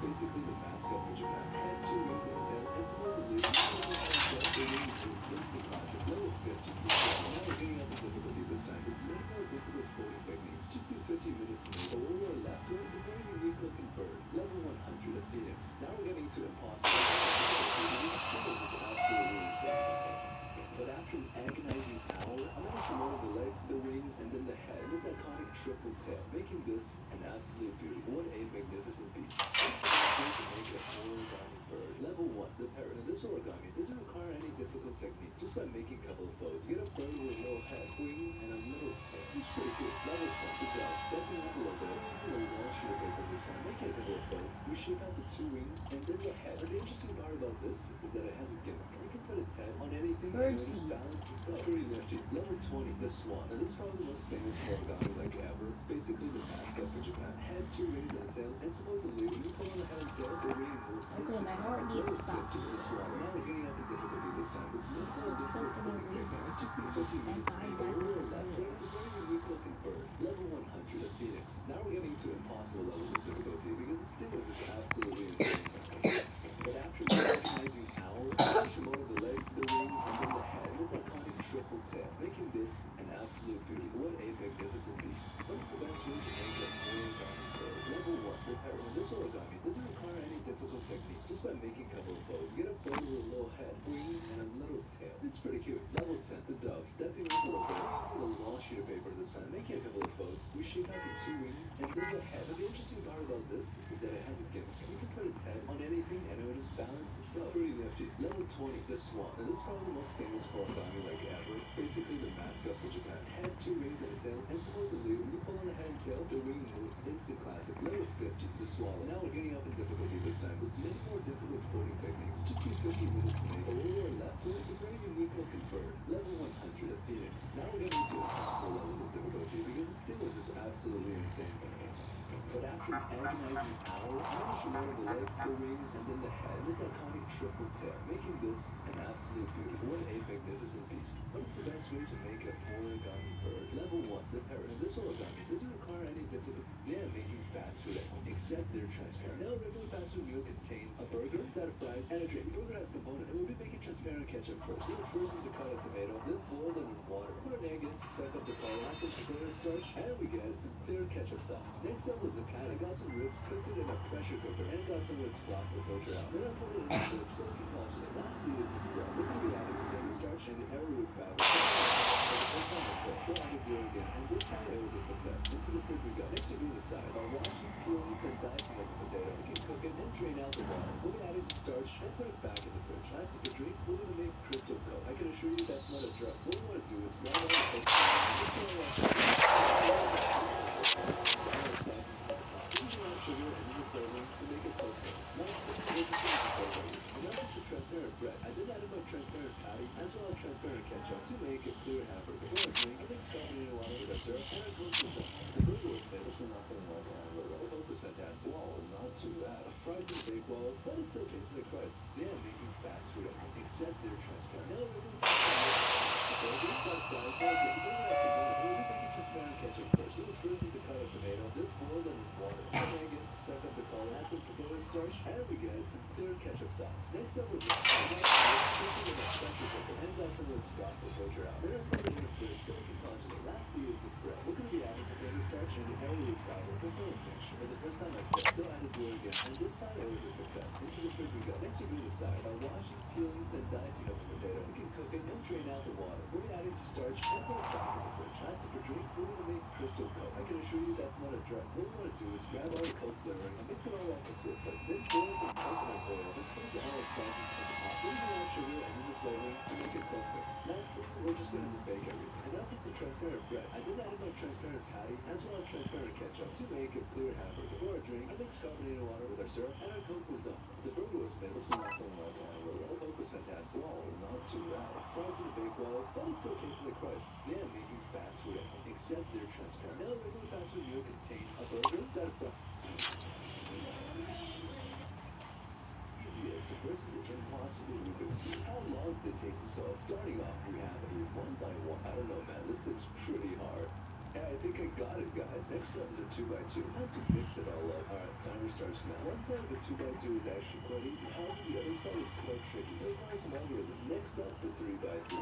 basically the mascot for Japan. Had 2 wings in its head, and supposedly instant classic. Level 50. Now we're getting up to difficulty this time, but make more difficult folding techniques. Took me 50 minutes to make, but when we were left, it was a very unique looking bird. Level 100, a phoenix. Now we're getting to impossible. Absolutely insane. But after an agonizing hour, I managed to lower the legs, the wings, and then the head. This iconic triple tail, making this an absolute beauty. What a magnificent beast. To make a origami bird. Level 1, the parrot. And this origami doesn't require any difficult techniques. Just by making a couple of folds. Get a bird with a little head, wings, and a little tail. It's pretty cool. Level 10, the dove. Stepping up a little bit. Using a long sheet of paper this time. Making a couple of folds. We shape out the 2 wings and then the head. And the interesting part about this is that it has a gimmick. We can put its head on anything Bird and it seeds. balances itself. Pretty nifty. Level 20, the swan. Now this is probably the most famous origami like ever. It's basically the mascot for Japan. Head, two wings, and tails. And supposedly, when you pull on the head and tail, the ring moves. Okay, my heart needs to stop. The swan. Now we're getting up in difficulty this time. With It's a good slow for no reason. It's just that guy is actually left wing is a very unique looking bird. Level 100, a phoenix. Now we're getting to impossible levels of difficulty because the sting is just absolutely insane. But after recognizing owl, Hashimoto the legs, the wings, and then the head, this iconic triple tail, making this an absolute beauty. What a magnificent beast. What's the best way to make a origami bird? Level 1, the parrot. This origami doesn't require any difficult techniques. Just by making a couple of bows. Get a bow with a little head, wings, and a little tail. It's pretty cute. Level 10, the dove. Stepping over a bow, using a long sheet of paper this time, making a couple of bows. We shape out the two wings, and then the head. But the interesting part about this is that it has a gimmick. You can put its head on anything, and it will just balance itself. Pretty nifty. Level 20, the swan. And this is probably the most famous origami like ever. It's basically the mascot for Japan. Head, two wings, and a tail. And supposedly, when you pull on the head and tail, the wing moves. Instant classic. Level 50, the swallow. Now we're getting up in difficulty this time with many more difficult floating techniques. Took me 50 minutes to make. A lower left, but it's a very unique looking bird. Level 100, a phoenix. Now we're getting to impossible levels of difficulty because the sting was just absolutely insane. But after agonizing owl, Hashimoto the legs, the wings, and then the head, this iconic triple tail, making this an absolute beauty. What a magnificent beast. What's the best way to make an origami bird? Level 1, the parrot. And this origami doesn't require any difficult, making fast food at home, except they're transparent. Now, a regular fast food meal contains a burger, a side of fries, and a drink. The burger has a component, and we'll be making transparent ketchup first. So first is to cut a tomato, then boil it in water. Put an egg in, suck up the color, add some potato starch, and we get some clear ketchup sauce. Next up was the patty. Got some ribs, cooked it in a pressure cooker, and got some of its broth to filter out. Then I put it in the ribs so it can congelate. Lastly is the bread. We're going to be adding potato starch and arrowroot powder. So I can do it again, and this time it was a success. Into the fridge we go. Next to do the side. By washing, peeling, and dicing up the potato, we can cook it, then drain out the water. We'll be adding some starch and put it back in the fridge. Lastly for drink, we're going to make crystal coke. I can assure you that's not a drug. What we want to do is grab all the coke sugar and then the flavoring to make it perfect. Next, we'll just make the flavoring. And now just the transparent bread. I did add in my transparent patty as well as transparent ketchup to make a clear hamburger. For a drink, I mix carbonated water with a syrup and a Coke with them. The burger was famous and not going to like a hamburger. The Coke was fantastic. Wow, not too bad. A fried and baked well, but it still tastes like fried. They are making fast food at home, except they're transparent. Now we're going to the burger, got fries, the burger has component. We'll be making transparent ketchup first. So first need to cut a tomato, then boil it in water. Egg it, suck up the color, add some potato starch, and we get some clear ketchup sauce. Next up was in a pressure cooker, and got some of its broth to filter out. Then I put it in the fridge so it can congelate. Lastly is the bread. We're going to be adding potato starch and arrowroot powder before we finish. For the first time I tried, so I had to do it again. And this time it was a success. Into the fridge we go. Next we do the side. By washing, peeling, then dicing up the potato, we can cook it, then drain out the water. We'll be adding some starch and put it back in the fridge. Lastly for drink, we're going to make crystal coke. I can assure you that's not a drug. What we want to do is grab all the Coke flavoring and mix it all up into a plate. Then boil some coconut oil and place all our spices in the pot. Then we add sugar and then the flavoring to make a Coke mix. Lastly, we're just going to bake everything. And now it's a transparent bread. I did add in my transparent patty as well as transparent ketchup to make a clear hamburger. For our drink, I mixed carbonated water with our syrup and our Coke was done. The burger was famous and not going like a hamburger. The Coke was fantastic. Wow, not too bad. Fries and baked well, but it still tastes like fried. They are making fast food at home, except they're transparent. Now, a regular fast food meal contains a burger, side of fries. Easiest versus impossible Rubik's Cube. How long did it take to solve? Starting off, we have it one by one. I don't know, man. This is pretty hard. Yeah, I think I got it, guys. Next up is a 2x2. Time to mix it all up. Alright, timer starts now. One side of a 2x2 is actually quite easy. However, the other side is quite tricky. It requires some algorithm. Next up, the 3x3.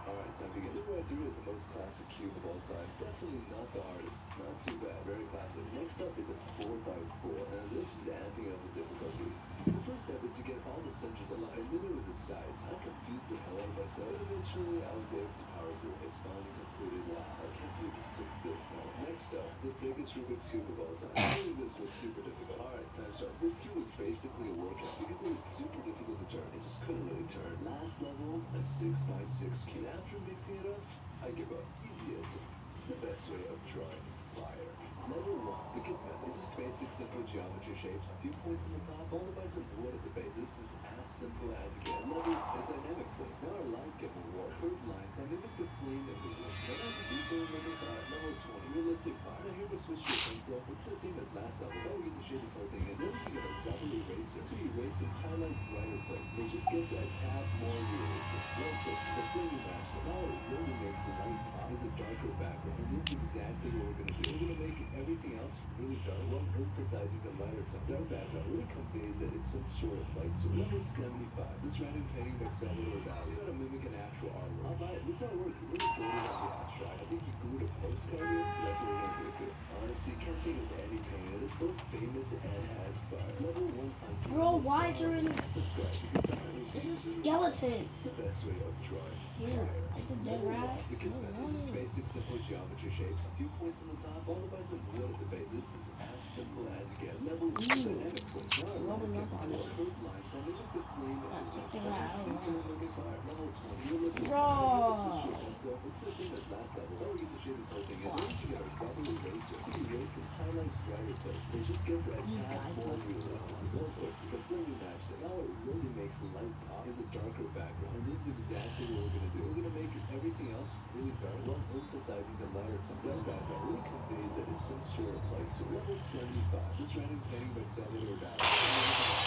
Alright, time to begin. The 3x3 is the most classic cube of all time. Definitely not the hardest. Not too bad. Very classic. Next up is a 4x4. And this is amping up the difficulty. The first step is to get all the centers aligned. And then it was the sides. I confused the hell out of myself. But eventually, I was able to power through. It's finally completed. Wow, I can't believe this took this long. Next up, the biggest Rubik's Cube of all time. I knew this was super difficult. Alright, time starts. This cube was basically a workout because it was super difficult to turn. It just couldn't really turn. Last level, a 6x6 cube. After mixing it up, I give up. Easiest. It's the best way of drawing. fire. Level 1 begins with just basic simple geometry shapes, a few points on the top, followed by some wood at the base. This is as simple as it gets. Level 2 dynamic flame. Now our lines get more warm. Curved lines and mimic the flame of the wood. Now that's a decent level 5. Level 20 realistic fire. Now here we switch to a pencil. It's the same as last level. Now we get to shape this whole thing, and then we can get a double eraser. So you erase and highlight brighter places. It just gets a tad more realistic. One fix, the flaming match. So now it really makes the light pop as a darker background. And this is exactly what we're gonna do. We're gonna make everything else really dark while emphasizing the lighter tone. Dark background really conveys that it's some sort of light. So level 75. This random painting by Salvador Dali. You gotta mimic an actual artwork. I'll buy it. This artwork really goes on the abstract. I think he glued a postcard in. That's what we're gonna do too. Honestly, can't think of any painting that is both famous and has fire. Level 100. Bro, why is there any... Subscribe because the highlight There's a skeleton. is the best way of drawing. Here, I did that right. Because just basic simple geometry shapes, a few points on the top, followed by some wood at the base. This is as simple as it gets. Level 2 dynamic flame. Now our lines get more curved lines and mimic the flame of the check wood. it out. Decent level 5. Level 20 realistic. Bro. It's the same as last level. Now we get to shade this whole thing, and then we can get a double eraser. We erase and highlight brighter places. It just gives a tad more realistic. One fix, the flaming match. So now it really makes the light pop as a darker background. And this is exactly what we're gonna do. We're gonna make everything else really dark while emphasizing the lighter tone. Dark background really conveys that it's some sort of light. So level 75. This random painting by Salvador Dali.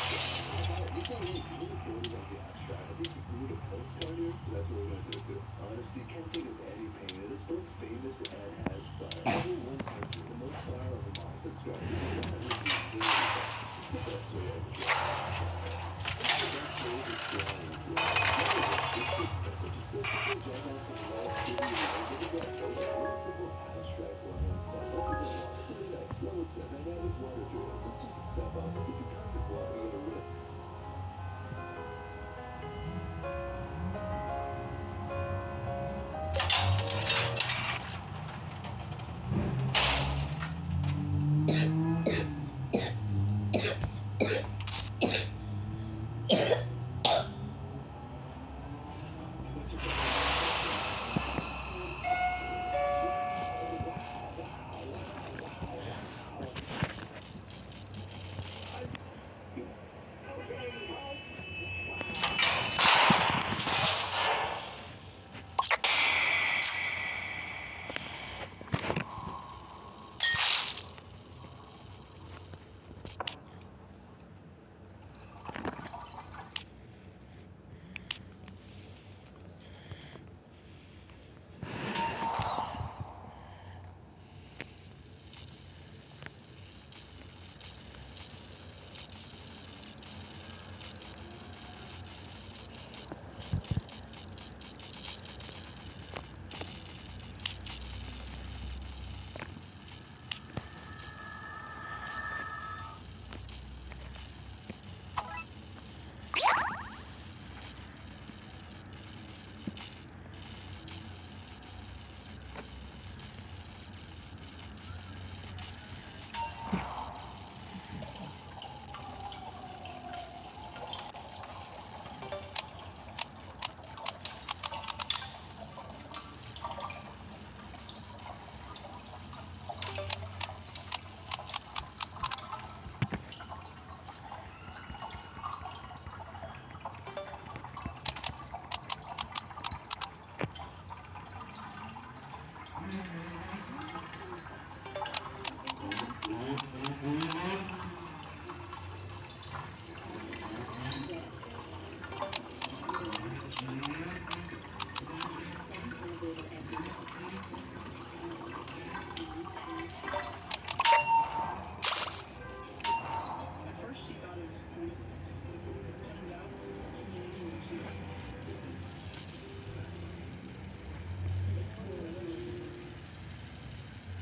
This one really goes on the abstract. I think he glued a postcard in, so that's what we're gonna do too. Honestly, can't think of any painting that is both famous and has fire. Level 100. The most fire of them all. Subscribe because the highlight is really fire. It's the best way of drawing. It's the best way of drawing.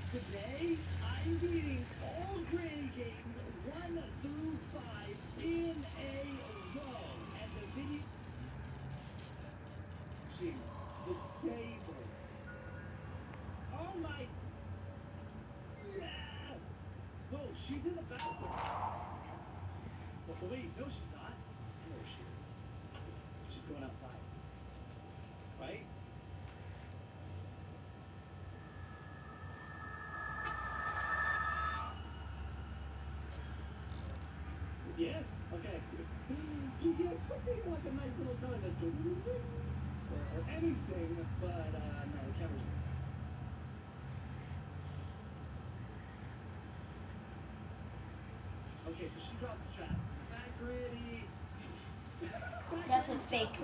Today, I'm beating all grade games 1 through 5 in a row. And the video... The table. Oh my... Ah! Oh, she's in the bathroom. Well, wait, no, she's not. I know where she is. She's going outside. Right? expecting like a nice little kind of or anything, but no, the camera's. Okay, so she drops straps. Back ready. That's a fake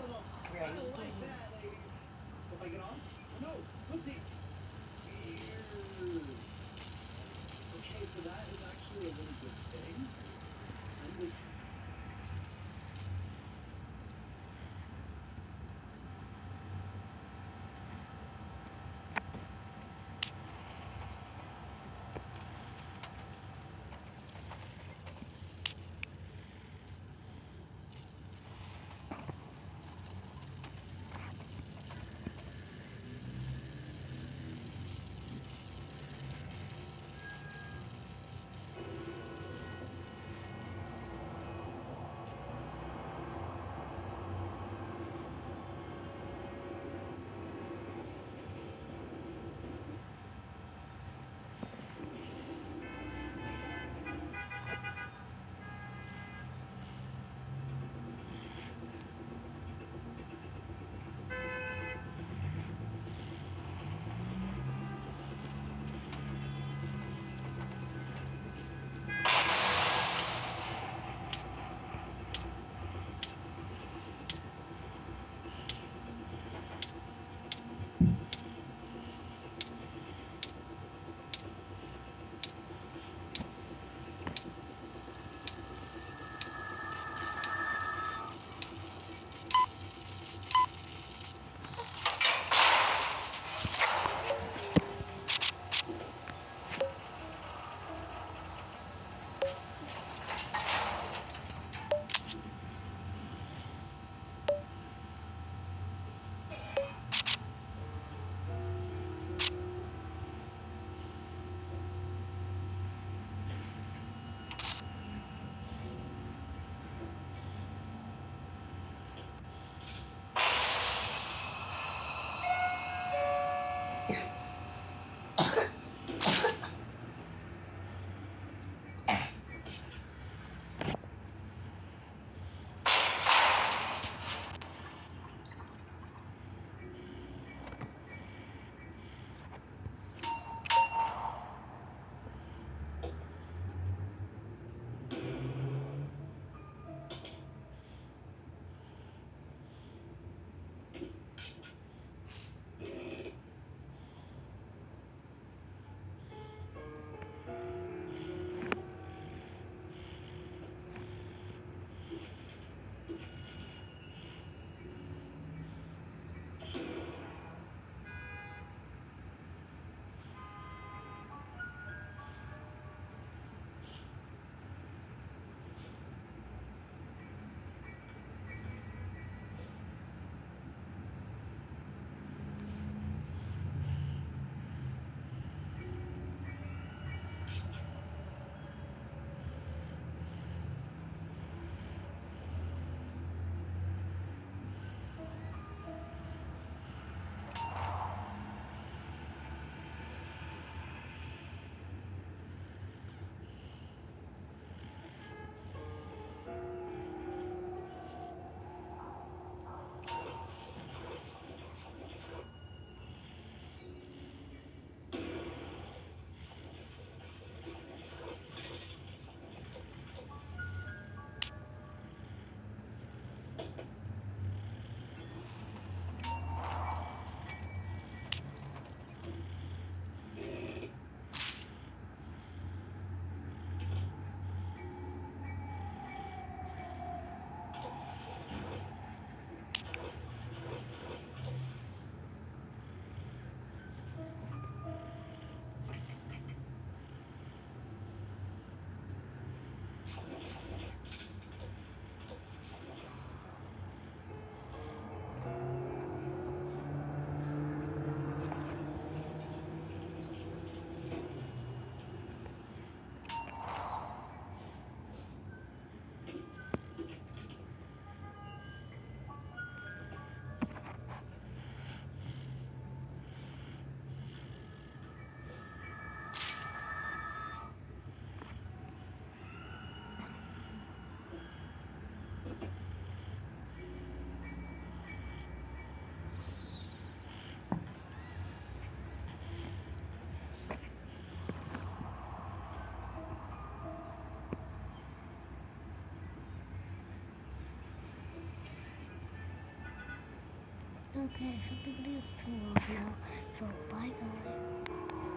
granny I like game. that, ladies. If I get on? No, look deep. Okay, so that is actually a really good thing. I'm with Okay, something is too long now. So bye guys.